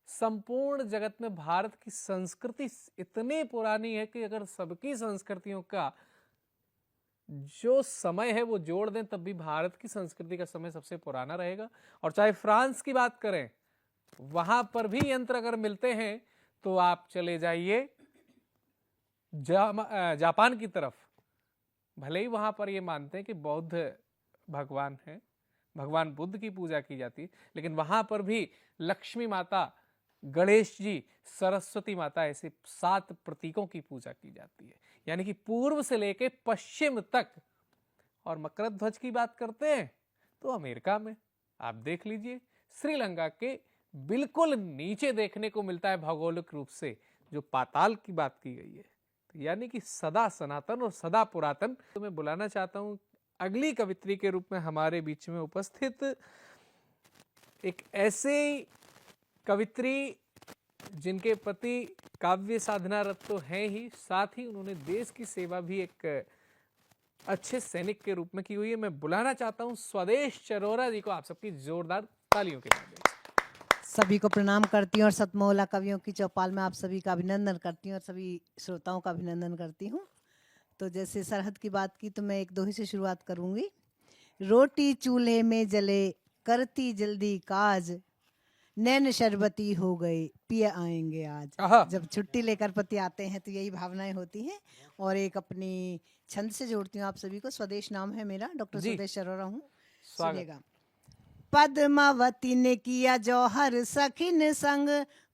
संपूर्ण जगत में भारत की संस्कृति इतनी पुरानी है कि अगर सबकी संस्कृतियों का जो समय है वो जोड़ दें तब भी भारत की संस्कृति का समय सबसे पुराना रहेगा। और चाहे फ्रांस की बात करें वहां पर भी यंत्र अगर मिलते हैं तो आप चले जाइए जापान की तरफ, भले ही वहां पर ये मानते हैं कि बौद्ध भगवान है, भगवान बुद्ध की पूजा की जाती है, लेकिन वहां पर भी लक्ष्मी माता, गणेश जी, सरस्वती माता ऐसे 7 प्रतीकों की पूजा की जाती है, यानी कि पूर्व से लेके पश्चिम तक। और मकर ध्वज की बात करते हैं तो अमेरिका में आप देख लीजिए श्रीलंका के बिल्कुल नीचे देखने को मिलता है भौगोलिक रूप से, जो पाताल की बात की गई है। तो यानी कि सदा सनातन और सदा पुरातन। तो मैं बुलाना चाहता हूं अगली कवित्री के रूप में हमारे बीच में उपस्थित एक ऐसे कवित्री जिनके पति काव्य साधनारत तो हैं ही, साथ ही उन्होंने देश की सेवा भी एक अच्छे सैनिक के रूप में की हुई है। मैं बुलाना चाहता हूं स्वदेश चरोरा जी को, आप सबकी जोरदार तालियों के साथ। सभी को प्रणाम करती हूँ और सतमोहला कवियों की चौपाल में आप सभी का अभिनंदन करती हूँ और सभी श्रोताओं का अभिनंदन करती हूँ। तो जैसे सरहद की बात की तो मैं एक दोहे से शुरुआत करूंगी। रोटी चूल्हे में जले करती जल्दी काज, नैन शरबती हो गए पिया आएंगे आज। जब छुट्टी लेकर पति आते हैं तो यही भावनाएं होती हैं। और एक अपनी छंद से जोड़ती हूँ आप सभी को। स्वदेश नाम है मेरा, डॉक्टर स्वदेश चरोरा हूँ। सुनिएगा। पद्मावती ने किया जौहर सखिन संग,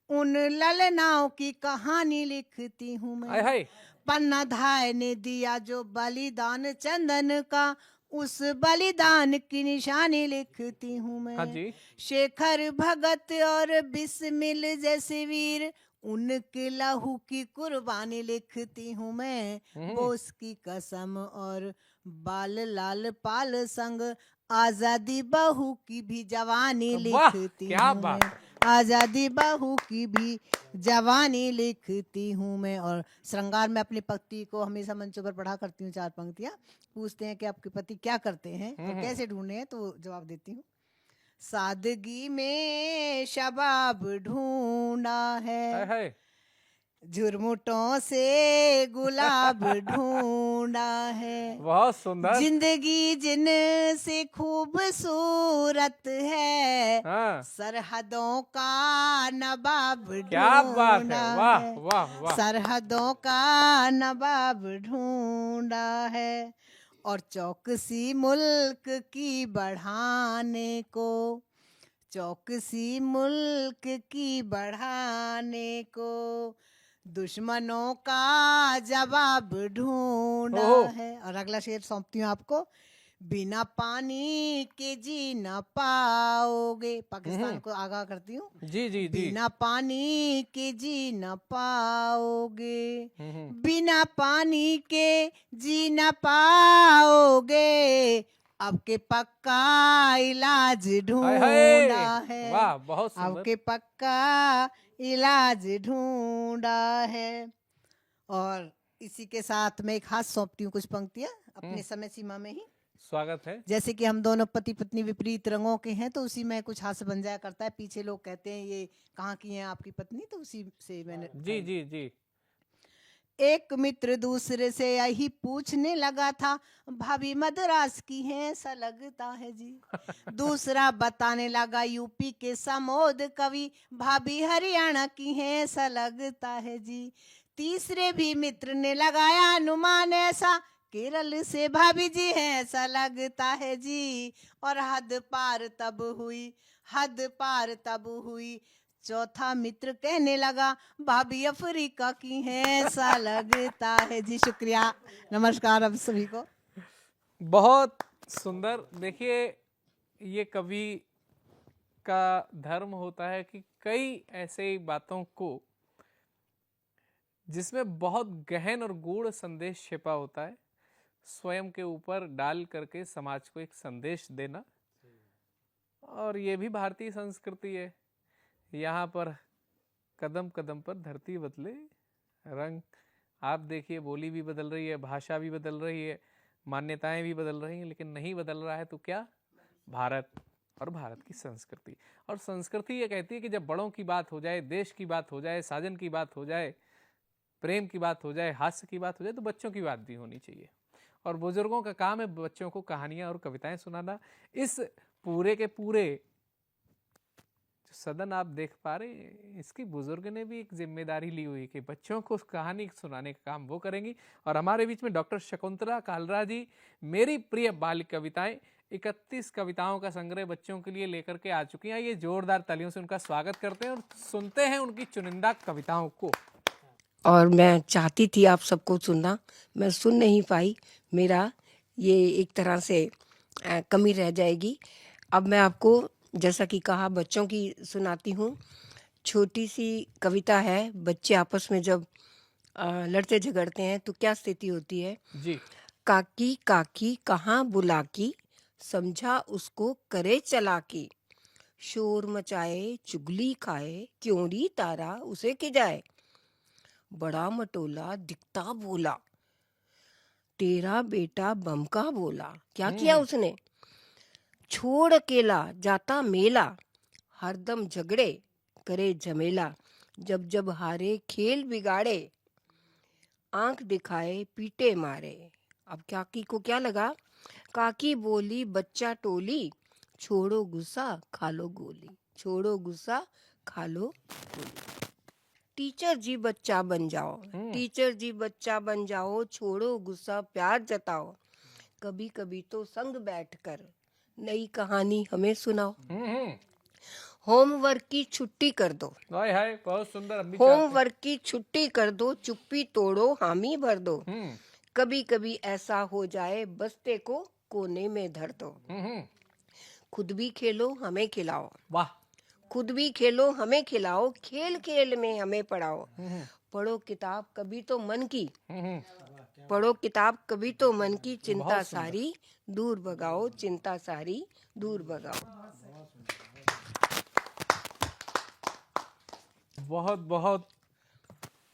उन ललनाओं की कहानी लिखती हूँ मैं। पन्ना धाय ने दिया जो बलिदान चंदन का, उस बलिदान की निशानी लिखती हूँ मैं। शेखर भगत और बिस्मिल जैसे वीर, उनके लहू की कुर्बानी लिखती हूँ मैं। बोस की कसम और बाल लाल पाल संग, आजादी बहू की भी जवानी लिखती हूँ मैं। आजादी बहू की भी जवानी लिखती हूँ मैं। और श्रृंगार में अपने पति को हमेशा मंचों पर पढ़ा करती हूँ 4 पंक्तियां। पूछते हैं कि आपके पति क्या करते हैं और कैसे ढूंढे हैं, तो जवाब देती हूँ। सादगी में शबाब ढूंढा है, झुरमुटों से गुलाब ढूंढा है। बहुत सुंदर। जिंदगी जिन से खूबसूरत है, सरहदों का नवाब ढूंढा है। वाह वाह। सरहदों का नवाब ढूंढा है। और चौकसी मुल्क की बढ़ाने को, चौकसी मुल्क की बढ़ाने को, दुश्मनों का जवाब ढूंढा है। और अगला शेर सौंपती हूँ आपको। बिना पानी के जी ना पाओगे, पाकिस्तान को आगाह करती हूँ। जी जी जी। बिना पानी के जी ना पाओगे, बिना पानी के जी ना पाओगे, अब के पक्का इलाज ढूंढा है। वाह, बहुत सुंदर। अब के पक्का इलाज ढूंढा है। और इसी के साथ मैं एक हाथ सौंपती हूँ कुछ पंक्तियां अपने समय सीमा में ही। स्वागत है। जैसे कि हम दोनों पति पत्नी विपरीत रंगों के हैं, तो उसी में कुछ हास्य बन जाया करता है। पीछे लोग कहते हैं ये कहाँ की है आपकी पत्नी, तो उसी से मैंने। जी जी जी। एक मित्र दूसरे से यही पूछने लगा था, भाभी मद्रास की है ऐसा लगता है जी। दूसरा बताने लगा यूपी के समोद कवि, भाभी हरियाणा की है ऐसा लगता है जी। तीसरे भी मित्र ने लगाया अनुमान ऐसा, केरल से भाभी जी है ऐसा लगता है जी। और हद पार तब हुई, हद पार तब हुई। चौथा मित्र कहने लगा, भाभी अफ्रीका की है ऐसा लगता है जी। शुक्रिया, नमस्कार आप सभी को। बहुत सुंदर। देखिए, ये कवि का धर्म होता है कि कई ऐसे बातों को जिसमें बहुत गहन और गूढ़ संदेश छिपा होता है, स्वयं के ऊपर डाल करके समाज को एक संदेश देना। और ये भी भारतीय संस्कृति है। यहाँ पर कदम कदम पर धरती बदले रंग। आप देखिए, बोली भी बदल रही है, भाषा भी बदल रही है, मान्यताएं भी बदल रही हैं, लेकिन नहीं बदल रहा है तो क्या? भारत और भारत की संस्कृति। और संस्कृति ये कहती है कि जब बड़ों की बात हो जाए, देश की बात हो जाए, साजन की बात हो जाए, प्रेम की बात हो जाए, हास्य की बात हो जाए, तो बच्चों की बात भी होनी चाहिए। और बुजुर्गों का काम है बच्चों को कहानियां और कविताएं सुनाना। इस पूरे के पूरे जो सदन आप देख पा रहे, इसकी बुजुर्ग ने भी एक जिम्मेदारी ली हुई कि बच्चों को कहानी सुनाने का काम वो करेंगी। और हमारे बीच में डॉक्टर शकुंतला कालरा जी, मेरी प्रिय बाल कविताएं, 31 कविताओं का संग्रह बच्चों के लिए लेकर के आ चुकी हैं। ये जोरदार तालियों से उनका स्वागत करते हैं और सुनते हैं उनकी चुनिंदा कविताओं को। और मैं चाहती थी आप सबको सुनना, मैं सुन नहीं पाई। मेरा ये एक तरह से कमी रह जाएगी। अब मैं आपको जैसा कि कहा बच्चों की सुनाती हूँ। छोटी सी कविता है। बच्चे आपस में जब लड़ते झगड़ते हैं तो क्या स्थिति होती है जी। काकी काकी कहाँ बुला की, समझा उसको करे चलाकी, शोर मचाए चुगली खाए, क्यों री तारा उसे खिजाए। बड़ा मटोला दिखता बोला, तेरा बेटा बम का बोला। क्या किया उसने? छोड़ अकेला जाता मेला, हरदम झगड़े करे झमेला। जब जब हारे खेल बिगाड़े, आंख दिखाए पीटे मारे। अब काकी को क्या लगा? काकी बोली बच्चा टोली, छोड़ो गुस्सा खा लो गोली। छोड़ो गुस्सा खा लो गोली। टीचर जी बच्चा बन जाओ, टीचर जी बच्चा बन जाओ, छोड़ो गुस्सा प्यार जताओ। कभी कभी तो संग बैठकर नई कहानी हमें सुनाओ। होमवर्क की छुट्टी कर दो, हाय हाय बहुत सुंदर। हम भी होमवर्क की छुट्टी कर दो, चुप्पी तोड़ो हामी भर दो। कभी कभी ऐसा हो जाए बस्ते को कोने में धर दो। खुद भी खेलो हमें खिलाओ, वाह। खुद भी खेलो हमें खिलाओ, खेल खेल में हमें पढ़ाओ। पढ़ो किताब कभी तो मन की, पढ़ो किताब कभी तो मन की, चिंता सारी दूर भगाओ, चिंता सारी दूर भगाओ। बहुत बहुत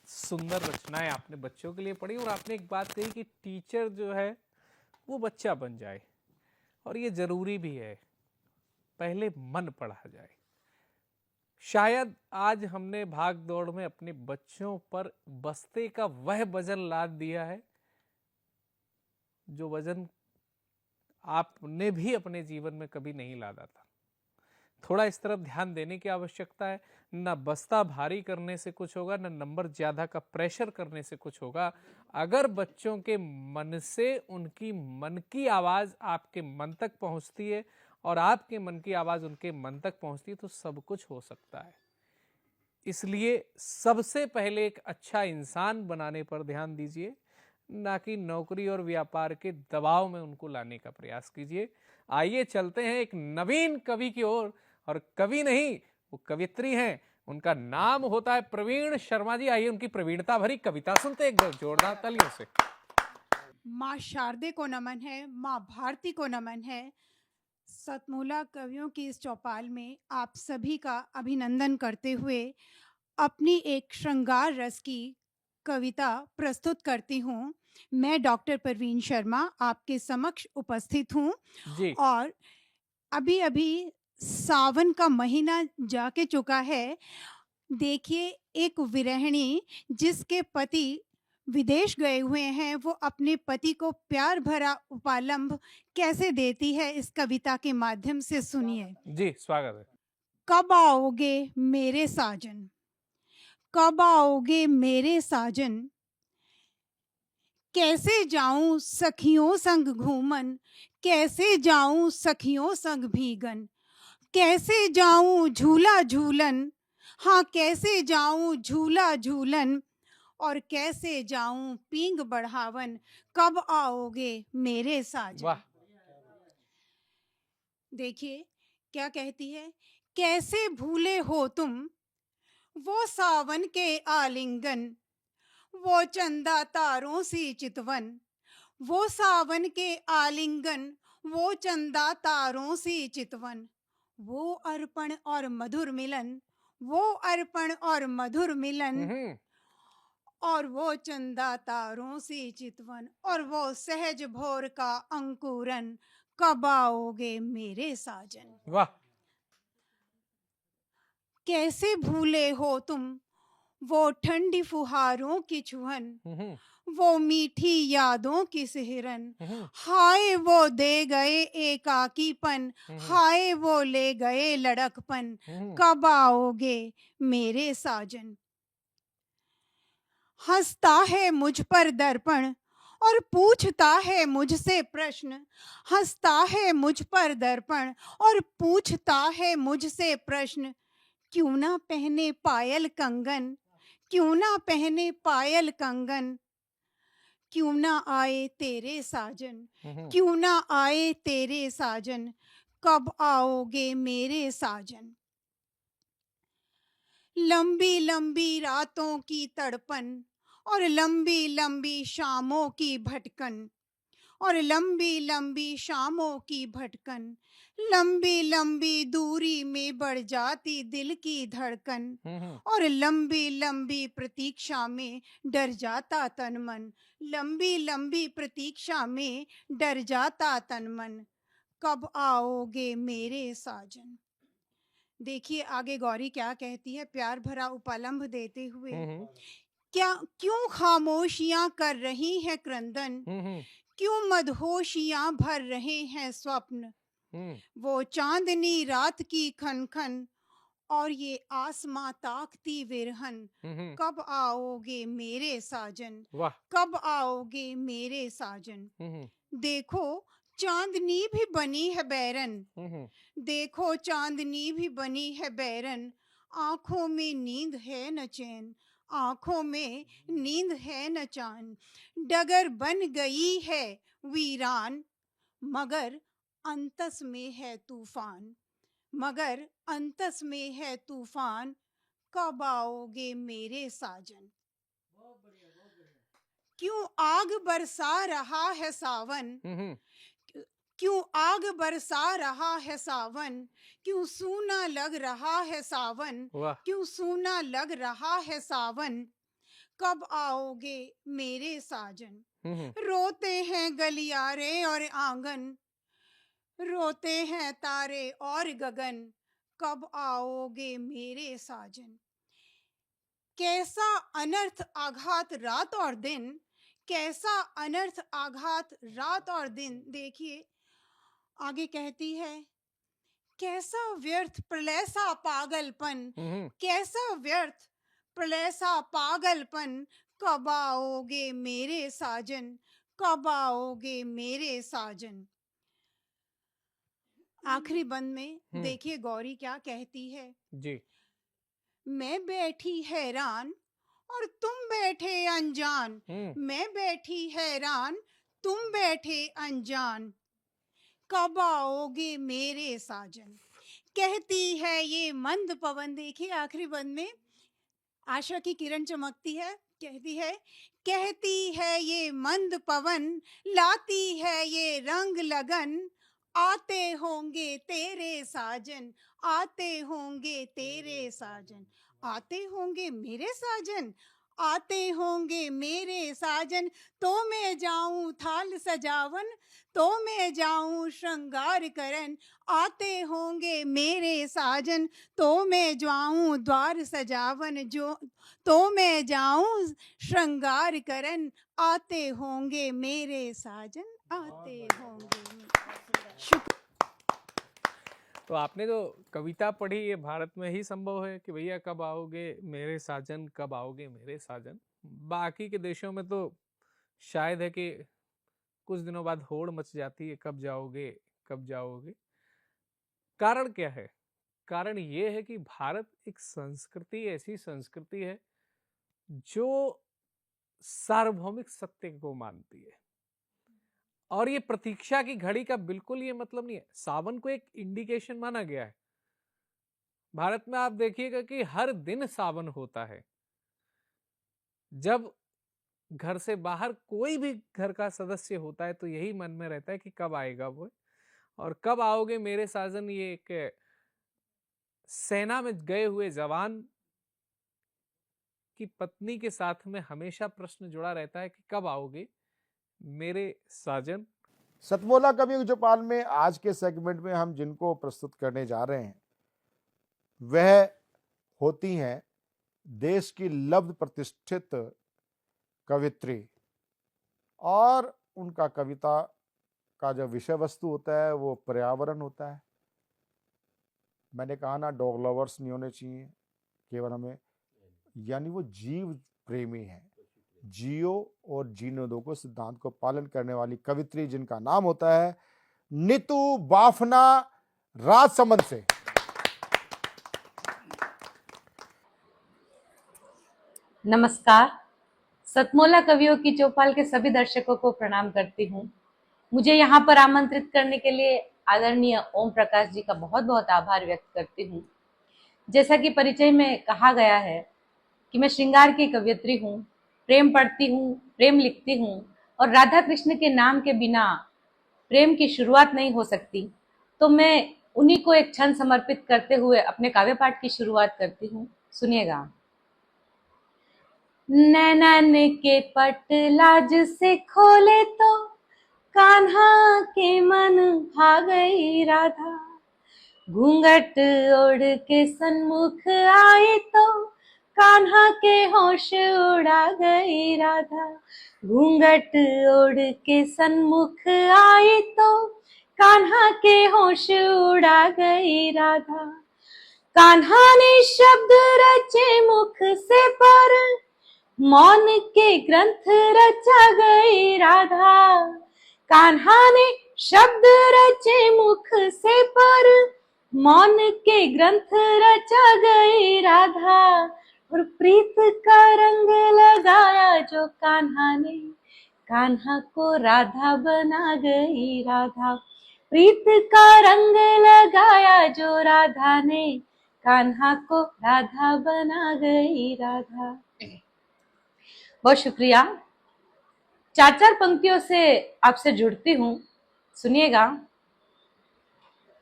सुंदर रचनाएं आपने बच्चों के लिए पढ़ी। और आपने एक बात कही कि टीचर जो है वो बच्चा बन जाए, और ये जरूरी भी है, पहले मन पढ़ा जाए। शायद आज हमने भाग दौड़ में अपने बच्चों पर बस्ते का वह वजन लाद दिया है जो वजन आपने भी अपने जीवन में कभी नहीं लादा था। थोड़ा इस तरफ ध्यान देने की आवश्यकता है। ना बस्ता भारी करने से कुछ होगा, ना नंबर ज्यादा का प्रेशर करने से कुछ होगा। अगर बच्चों के मन से उनकी मन की आवाज आपके मन तक पहुंचती है और आपके मन की आवाज उनके मन तक पहुंचती है तो सब कुछ हो सकता है। इसलिए सबसे पहले एक अच्छा इंसान बनाने पर ध्यान दीजिए, ना कि नौकरी और व्यापार के दबाव में उनको लाने का प्रयास कीजिए। आइए चलते हैं एक नवीन कवि की ओर, और कवि नहीं वो कवित्री हैं, उनका नाम होता है प्रवीण शर्मा जी। आइए उनकी प्रवीणता भरी कविता सुनते हैं एक जोरदार तालियों से। माँ शारदे को नमन है, माँ भारती को नमन है। सतमूला कवियों की इस चौपाल में आप सभी का अभिनंदन करते हुए अपनी एक श्रृंगार रस की कविता प्रस्तुत करती हूँ। मैं डॉक्टर प्रवीण शर्मा आपके समक्ष उपस्थित हूँ और अभी अभी सावन का महीना जाके चुका है। देखिए, एक विरहिणी जिसके पति विदेश गए हुए हैं, वो अपने पति को प्यार भरा उपालंब कैसे देती है, इस कविता के माध्यम से सुनिए। जी स्वागत है। कब आओगे मेरे साजन, कब आओगे मेरे साजन, कैसे जाऊं सखियों संग घूमन, कैसे जाऊं सखियों संग भीगन, कैसे जाऊं झूला झूलन, हाँ कैसे जाऊं झूला झूलन, और कैसे जाऊं पींग बढ़ावन, कब आओगे मेरे साजन। देखिए क्या कहती है, कैसे भूले हो तुम वो सावन के आलिंगन, वो चंदा तारों सी चितवन, वो सावन के आलिंगन, वो चंदा तारों सी चितवन, वो अर्पण और मधुर मिलन, वो अर्पण और मधुर मिलन, और वो चंदा तारों सी चितवन, और वो सहज भोर का अंकुरन, कब आओगे मेरे साजन। वाह। कैसे भूले हो तुम वो ठंडी फुहारों की छुहन, वो मीठी यादों की सिहरन, हाय वो दे गए एकाकीपन, हाय वो ले गए लड़कपन, कब आओगे मेरे साजन। हंसता है मुझ पर दर्पण और पूछता है मुझसे प्रश्न, हंसता है मुझ पर दर्पण और पूछता है मुझसे प्रश्न, क्यों ना पहने पायल कंगन, क्यों ना पहने पायल कंगन, क्यों ना आए तेरे साजन, क्यों ना आए तेरे साजन, कब आओगे मेरे साजन। लंबी लंबी रातों की तड़पन और लंबी लंबी शामों की भटकन, और लंबी लंबी शामों की भटकन, लंबी लंबी दूरी में बढ़ जाती दिल की धड़कन, और लंबी लंबी प्रतीक्षा में डर जाता तन मन, लंबी लंबी प्रतीक्षा में डर जाता तन मन, कब आओगे मेरे साजन। देखिए आगे गौरी क्या कहती है, प्यार भरा उपालंभ देते हुए, क्या क्यों खामोशियां कर रही हैं क्रंदन, क्यों मदहोशियां भर रहे हैं स्वप्न, वो चांदनी रात की खन खन और ये आसमां ताकती विरहन, कब आओगे मेरे साजन, वाह। कब आओगे मेरे साजन। देखो चांदनी भी बनी है बैरन, देखो चांदनी भी बनी है बैरन, आंखों में नींद है न चैन, आंखों में नींद है न चैन, डगर बन गई है वीरान, मगर अंतस में है तूफान, मगर अंतस में है तूफान, कब आओगे मेरे साजन। क्यों आग बरसा रहा है सावन, क्यों आग बरसा रहा है सावन, क्यों सूना लग रहा है सावन, क्यों सूना लग रहा है सावन, कब आओगे मेरे साजन। रोते हैं गलियारे और आंगन, रोते हैं तारे और गगन, कब आओगे मेरे साजन। कैसा अनर्थ आघात रात और दिन, कैसा अनर्थ आघात रात और दिन। देखिए आगे कहती है, कैसा व्यर्थ प्रलय सा पागलपन, कैसा व्यर्थ प्रलय सा पागलपन, कब आओगे मेरे साजन, कब आओगे मेरे साजन। आखिरी बंद में देखिए गौरी क्या कहती है जी। मैं बैठी हैरान और तुम बैठे अनजान, मैं बैठी हैरान तुम बैठे अनजान, कब आओगे मेरे साजन। कहती है ये मंद पवन, देखिए आखिरी बंद में आशा की किरण चमकती है, कहती है ये मंद पवन, लाती है ये रंग लगन, आते होंगे तेरे साजन, आते होंगे तेरे साजन, आते होंगे मेरे साजन, आते होंगे मेरे साजन। तो मैं जाऊं थाल सजावन, तो मैं जाऊं श्रृंगार करन, आते होंगे मेरे साजन, तो मैं जाऊं द्वार सजावन, जो तो मैं जाऊं श्रृंगार करन, आते होंगे मेरे साजन, आते होंगे। तो आपने जो कविता पढ़ी ये भारत में ही संभव है कि भैया कब आओगे मेरे साजन, कब आओगे मेरे साजन। बाकी के देशों में तो शायद है कि कुछ दिनों बाद होड़ मच जाती है, कब जाओगे कब जाओगे। कारण क्या है? कारण ये है कि भारत एक संस्कृति, ऐसी संस्कृति है जो सार्वभौमिक सत्य को मानती है, और ये प्रतीक्षा की घड़ी का बिल्कुल ये मतलब नहीं है। सावन को एक इंडिकेशन माना गया है। भारत में आप देखिएगा कि हर दिन सावन होता है। जब घर से बाहर कोई भी घर का सदस्य होता है तो यही मन में रहता है कि कब आएगा वो, और कब आओगे मेरे साजन। ये एक सेना में गए हुए जवान की पत्नी के साथ में हमेशा प्रश्न जुड़ा रहता है कि कब आओगे मेरे साजन। सतमोला कवियों की चौपाल में आज के सेगमेंट में हम जिनको प्रस्तुत करने जा रहे हैं वह होती हैं देश की लब्ध प्रतिष्ठित कवित्री, और उनका कविता का जो विषय वस्तु होता है वो पर्यावरण होता है। मैंने कहा ना, डॉग लवर्स नहीं होने चाहिए केवल हमें, यानी वो जीव प्रेमी है, जियो और जीने दो को सिद्धांत को पालन करने वाली कवित्री, जिनका नाम होता है नीतू बाफना, राजसमंद से। नमस्कार, सतमोला कवियों की चौपाल के सभी दर्शकों को प्रणाम करती हूँ। मुझे यहाँ पर आमंत्रित करने के लिए आदरणीय ओम प्रकाश जी का बहुत बहुत आभार व्यक्त करती हूँ। जैसा कि परिचय में कहा गया है कि मैं श्रृंगार की कवयित्री हूँ, प्रेम पढ़ती हूँ, प्रेम लिखती हूँ और राधा कृष्ण के नाम के बिना प्रेम की शुरुआत नहीं हो सकती, तो मैं उन्हीं को एक क्षण समर्पित करते हुए अपने काव्य पाठ की शुरुआत करती हूँ। सुनिएगा। नैनन के पट लाज से खोले तो कान्हा के मन भा गई राधा, घूंघट ओढ़ के सन्मुख आई तो कान्हा के होश उड़ा गई राधा, घूंघट ओढ़ के सन्मुख आई तो कान्हा के होश उड़ा गई राधा। कान्हा ने शब्द रचे मुख से पर मौन के ग्रंथ रचा गई राधा, कान्हा ने शब्द रचे मुख से पर मौन के ग्रंथ रचा गई राधा, और प्रीत का रंग लगाया जो कान्हा ने कान्हा को राधा बना गई राधा, प्रीत का रंग लगाया जो राधा ने कान्हा को राधा बना गई राधा। बहुत शुक्रिया। चार चार पंक्तियों से आपसे जुड़ती हूँ, सुनिएगा।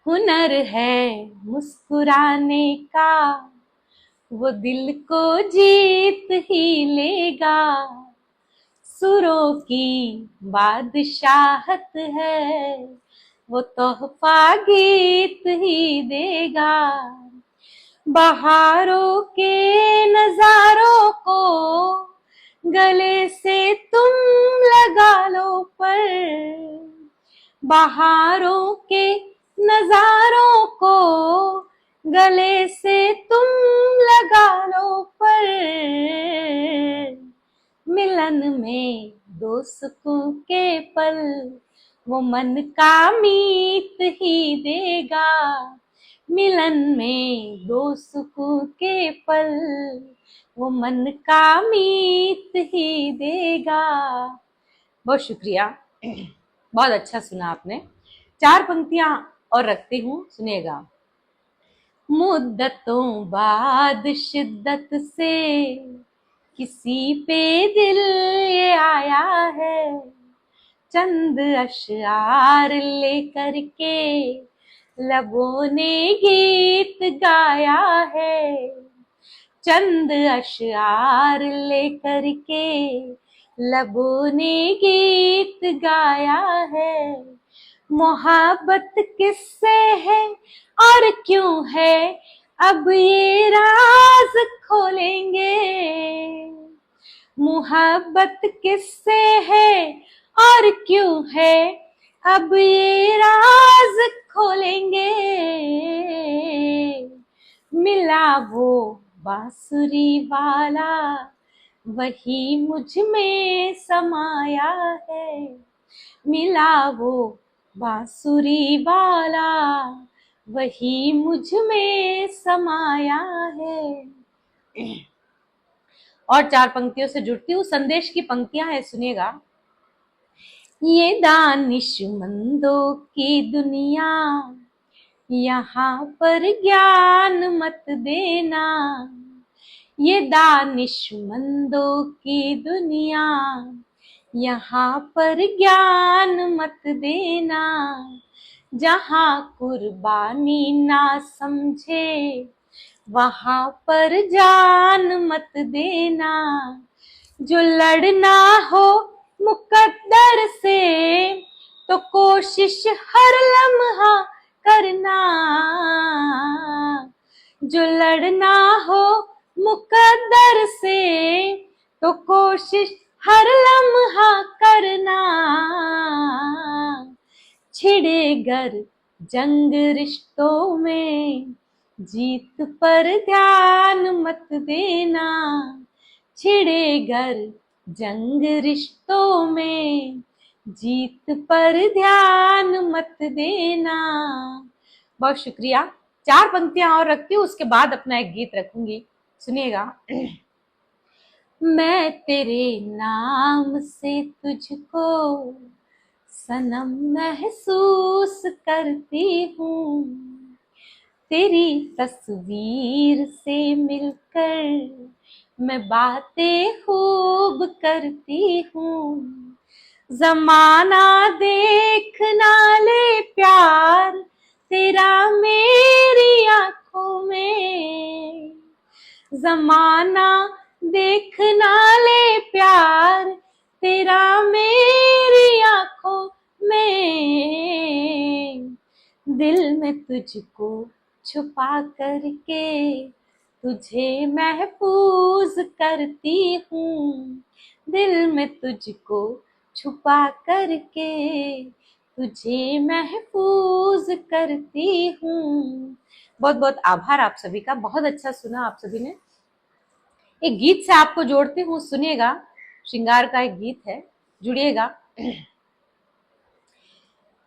हुनर है मुस्कुराने का वो दिल को जीत ही लेगा, सुरों की बादशाहत है वो तोहफा गीत ही देगा, बहारों के नजारों को गले से तुम लगा लो पर, बहारों के नजारों को गले से तुम लगा लो पर, मिलन में दो सुकून के पल वो मन का मीत ही देगा, मिलन में दो सुकून के पल वो मन का मीत ही देगा। बहुत शुक्रिया, बहुत अच्छा सुना आपने। चार पंक्तियां और रखती हूँ, सुनिएगा। मुद्दतों बाद शिद्दत से किसी पे दिल ये आया है, चंद अशआर लेकर के लबों ने गीत गाया है, चंद अशआर लेकर के लबों ने गीत गाया है, मोहब्बत किससे है और क्यों है अब ये राज खोलेंगे, मोहब्बत किससे है और क्यों है अब ये राज खोलेंगे, मिला वो बांसुरी वाला वही मुझ में समाया है, मिला वो बांसुरी वाला वही मुझ में समाया है। और चार पंक्तियों से जुड़ती हूँ, संदेश की पंक्तियां हैं, सुनिएगा। ये दानिशमंदों की दुनिया यहाँ पर ज्ञान मत देना, ये दानिशमंदों की दुनिया यहाँ पर ज्ञान मत देना, जहाँ कुर्बानी ना समझे वहाँ पर जान मत देना, जो लड़ना हो मुकद्दर से तो कोशिश हर लम्हा करना, जो लड़ना हो मुकद्दर से तो कोशिश हर लम्हा करना, छिड़े गर जंग रिश्तों में जीत पर ध्यान मत देना, छिड़े गर जंग रिश्तों में जीत पर ध्यान मत देना। बहुत शुक्रिया। चार पंक्तियां और रखती हूँ, उसके बाद अपना एक गीत रखूंगी, सुनिएगा। मैं तेरे नाम से तुझको सनम महसूस करती हूँ, तेरी तस्वीर से मिलकर मैं बातें खूब करती हूँ, जमाना देखना ले प्यार तेरा मेरी आंखों में, जमाना देखना ले प्यार तेरा मेरी आंखों में, दिल में तुझको छुपा करके तुझे महफूज करती हूँ, दिल में तुझको छुपा करके तुझे महफूज करती हूँ। बहुत बहुत आभार आप सभी का, बहुत अच्छा सुना आप सभी ने। एक गीत से आपको जोड़ती हूँ, सुनिएगा। श्रृंगार का एक गीत है, जुड़िएगा।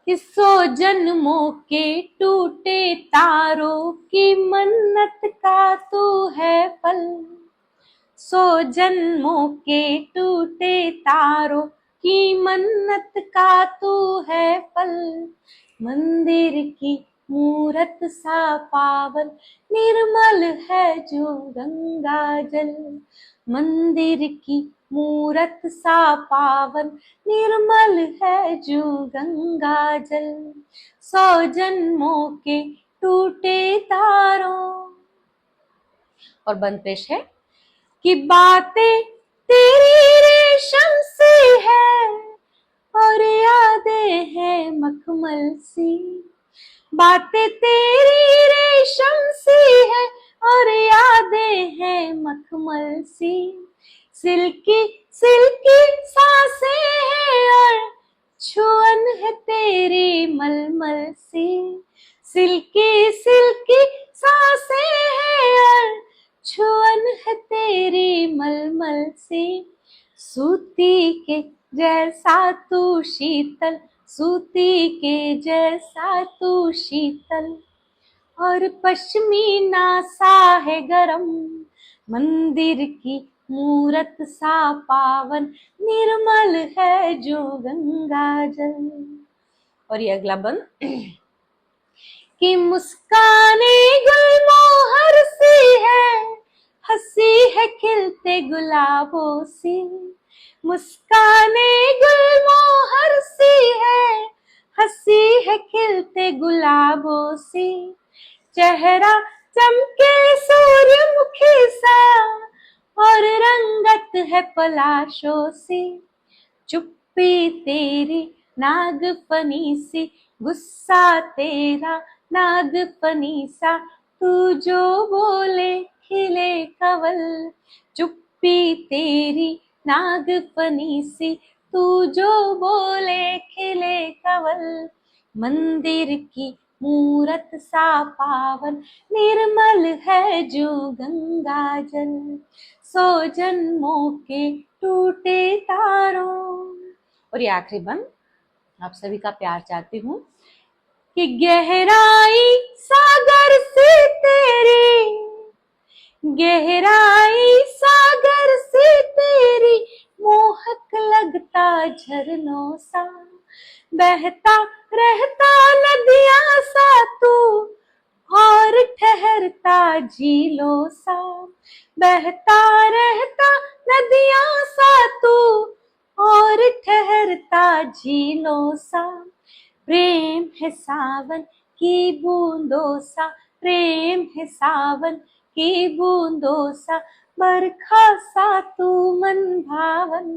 कि 100 जन्मों के टूटे तारों की मन्नत का तू है फल, 100 जन्मों के टूटे तारों की मन्नत का तू है फल, मंदिर की मूरत सा पावन निर्मल है जो गंगा जल, मंदिर की मूरत सा पावन निर्मल है जो गंगा जल, 100 जन्मों के टूटे तारों। और बंपेश है कि बातें तेरी रेशम सी है और यादें हैं मखमल सी, बातें तेरी रेशम सी है और यादें हैं मखमल सी, सिल्की सिल्की सांसें हैं और छुअन है तेरी मलमल सी, सिल्की सिल्की सांसें हैं और छुअन है तेरी मलमल सी, सूती के जैसा तू शीतल, सूती के जैसा तू शीतल और पश्मीना सा है गरम, मंदिर की मूरत सा पावन निर्मल है जो गंगा जल। और ये अगला बंद कि मुस्काने गुलमोहर सी है, हंसी है खिलते गुलाबों सी, मुस्काने गुलमोहर सी है, हंसी है खिलते गुलाबों सी, चेहरा चमके सूर्यमुखी सा और रंगत है पलाशों सी, चुप्पी तेरी नागफनी सी, गुस्सा तेरा नागफनी सा, तू जो बोले खिले कवल, चुप्पी तेरी नागफनी सी, तू जो बोले खिले कवल, मंदिर की मूरत सा पावन निर्मल है जो गंगा जल, 100 जन्मों के टूटे तारों। और ये आखिरी बंद आप सभी का प्यार चाहती हूँ कि गहराई सागर से तेरी, गहराई सागर से तेरी, मोहक लगता झरनों सा, बहता रहता नदियां सा तू और ठहरता झीलों सा, बहता रहता नदियां सा तू और ठहरता झीलों सा, प्रेम है सावन की बूंदों सा, प्रेम है सावन की बूंदों सा, बरखा सा तू मन भावन,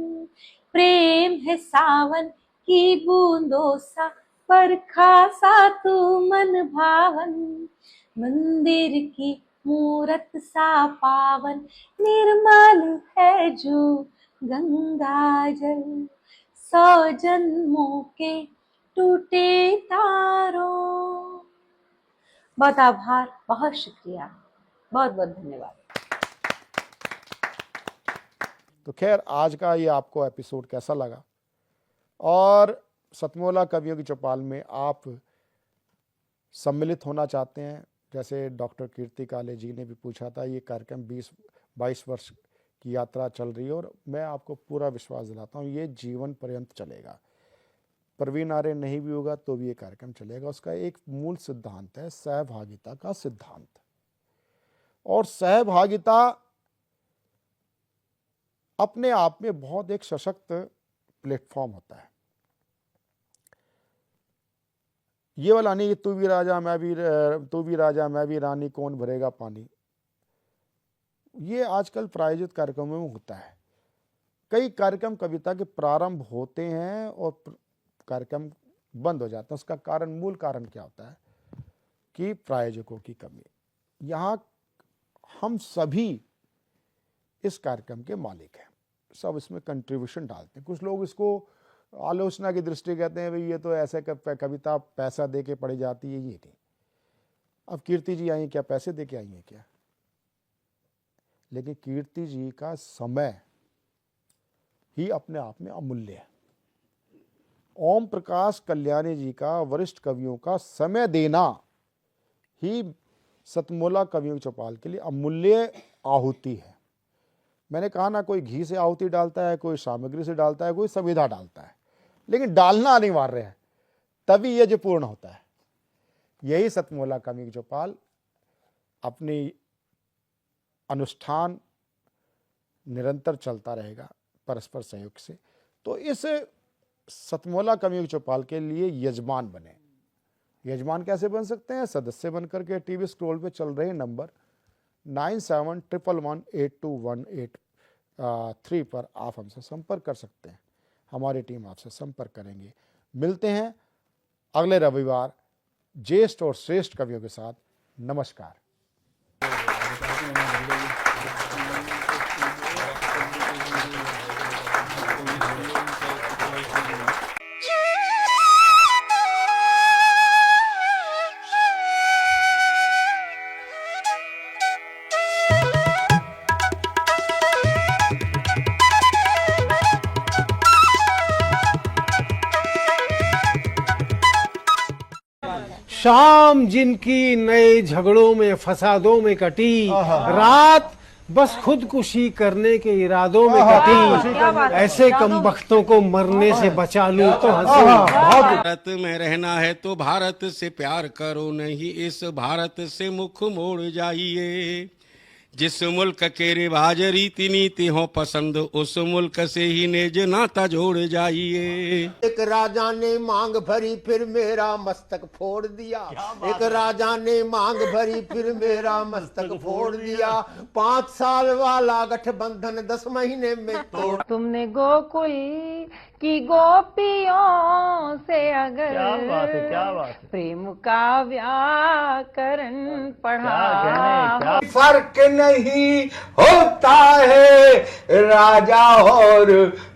प्रेम है सावन की बूंदों सा, बरखा सा तू मन भावन, मंदिर की मूरत सा पावन निर्मल है जो गंगा जल, 100 जन्मों के टूटे तारों। बहुत आभार, बहुत शुक्रिया, बहुत बहुत धन्यवाद। तो खैर आज का ये आपको एपिसोड कैसा लगा, और सतमोला कवियों की चौपाल में आप सम्मिलित होना चाहते हैं, जैसे डॉक्टर कीर्ति काले जी ने भी पूछा था, ये कार्यक्रम 20-22 वर्ष की यात्रा चल रही है और मैं आपको पूरा विश्वास दिलाता हूँ ये जीवन पर्यंत चलेगा। प्रवीण आर्य नहीं भी होगा तो भी ये कार्यक्रम चलेगा। उसका एक मूल सिद्धांत है सहभागिता का सिद्धांत, और सहभागिता अपने आप में बहुत एक सशक्त प्लेटफॉर्म होता है। ये वाला नहीं, तू भी राजा मैं भी रानी, कौन भरेगा पानी। ये आजकल प्रायोजित कार्यक्रमों में होता है। कई कार्यक्रम कविता के प्रारंभ होते हैं और कार्यक्रम बंद हो जाता है। उसका कारण, मूल कारण क्या होता है कि प्रायोजकों की कमी। यहाँ हम सभी इस कार्यक्रम के मालिक हैं, सब इसमें कंट्रीब्यूशन डालते हैं। कुछ लोग इसको आलोचना की दृष्टि कहते हैं, भाई ये तो ऐसे कविता पैसा दे के पढ़ी जाती है, ये नहीं। अब कीर्ति जी आई क्या पैसे दे के आई हैं क्या? लेकिन कीर्ति जी का समय ही अपने आप में अमूल्य है। ओम प्रकाश कल्याणी जी का, वरिष्ठ कवियों का समय देना ही सतमोला कवियों की चौपाल के लिए अमूल्य आहुति है। मैंने कहा ना, कोई घी से आहुति डालता है, कोई सामग्री से डालता है, कोई संविधा डालता है, लेकिन डालना अनिवार्य है, तभी यज्ञ पूर्ण होता है। यही सतमोला कवियों की चौपाल अपनी अनुष्ठान निरंतर चलता रहेगा परस्पर सहयोग से। तो इस सतमोला कवियों की चौपाल के लिए यजमान बने। यजमान कैसे बन सकते हैं? सदस्य बनकर के टीवी स्क्रोल पे चल रहे नंबर 9711812183 पर आप हमसे संपर्क कर सकते हैं। हमारी टीम आपसे संपर्क करेंगे। मिलते हैं अगले रविवार ज्येष्ठ और श्रेष्ठ कवियों के साथ। नमस्कार। शाम जिनकी नए झगड़ों में फसादों में कटी, रात बस खुदकुशी करने के इरादों में कटी। ऐसे कमबख्तों को मरने से बचा लूं तो हंसी। भारत में रहना है तो भारत से प्यार करो, नहीं इस भारत से मुख मोड़ जाइए। जिस मुल्क के रिवाज रीति नीति हो पसंद, उस मुल्क से ही नेज नाता जोड़ जाइए। एक राजा ने मांग भरी फिर मेरा मस्तक फोड़ दिया। एक राजा ने मांग भरी फिर मेरा मस्तक फोड़ दिया। 5 साल वाला गठबंधन 10 महीने में तोड़। तुमने गोकुल की गोपियों से अगर क्या बात है। प्रेम का व्याकरण पढ़ा, फर्क नहीं होता है राजा और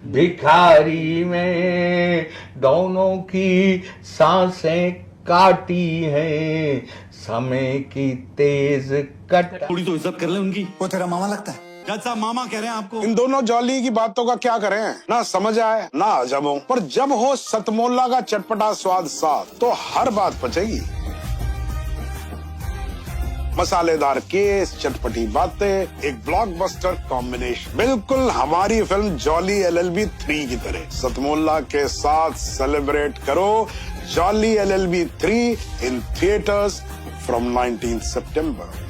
भिखारी में, दोनों की सांसें काटी है समय की तेज कट। थोड़ी तो इज्जत कर ले उनकी। वो तेरा मामा लगता है? जज साहब मामा कह रहे हैं आपको। इन दोनों जॉली की बातों का क्या करें, ना समझ आए ना अजब हो, पर जब हो सतमोला का चटपटा स्वाद साथ तो हर बात पचेगी। मसालेदार केस, चटपटी बातें, एक ब्लॉकबस्टर कॉम्बिनेशन, बिल्कुल हमारी फिल्म जॉली LLB 3 की तरह। सतमोला के साथ सेलिब्रेट करो jolly LLB 3 in theatres from 19 September.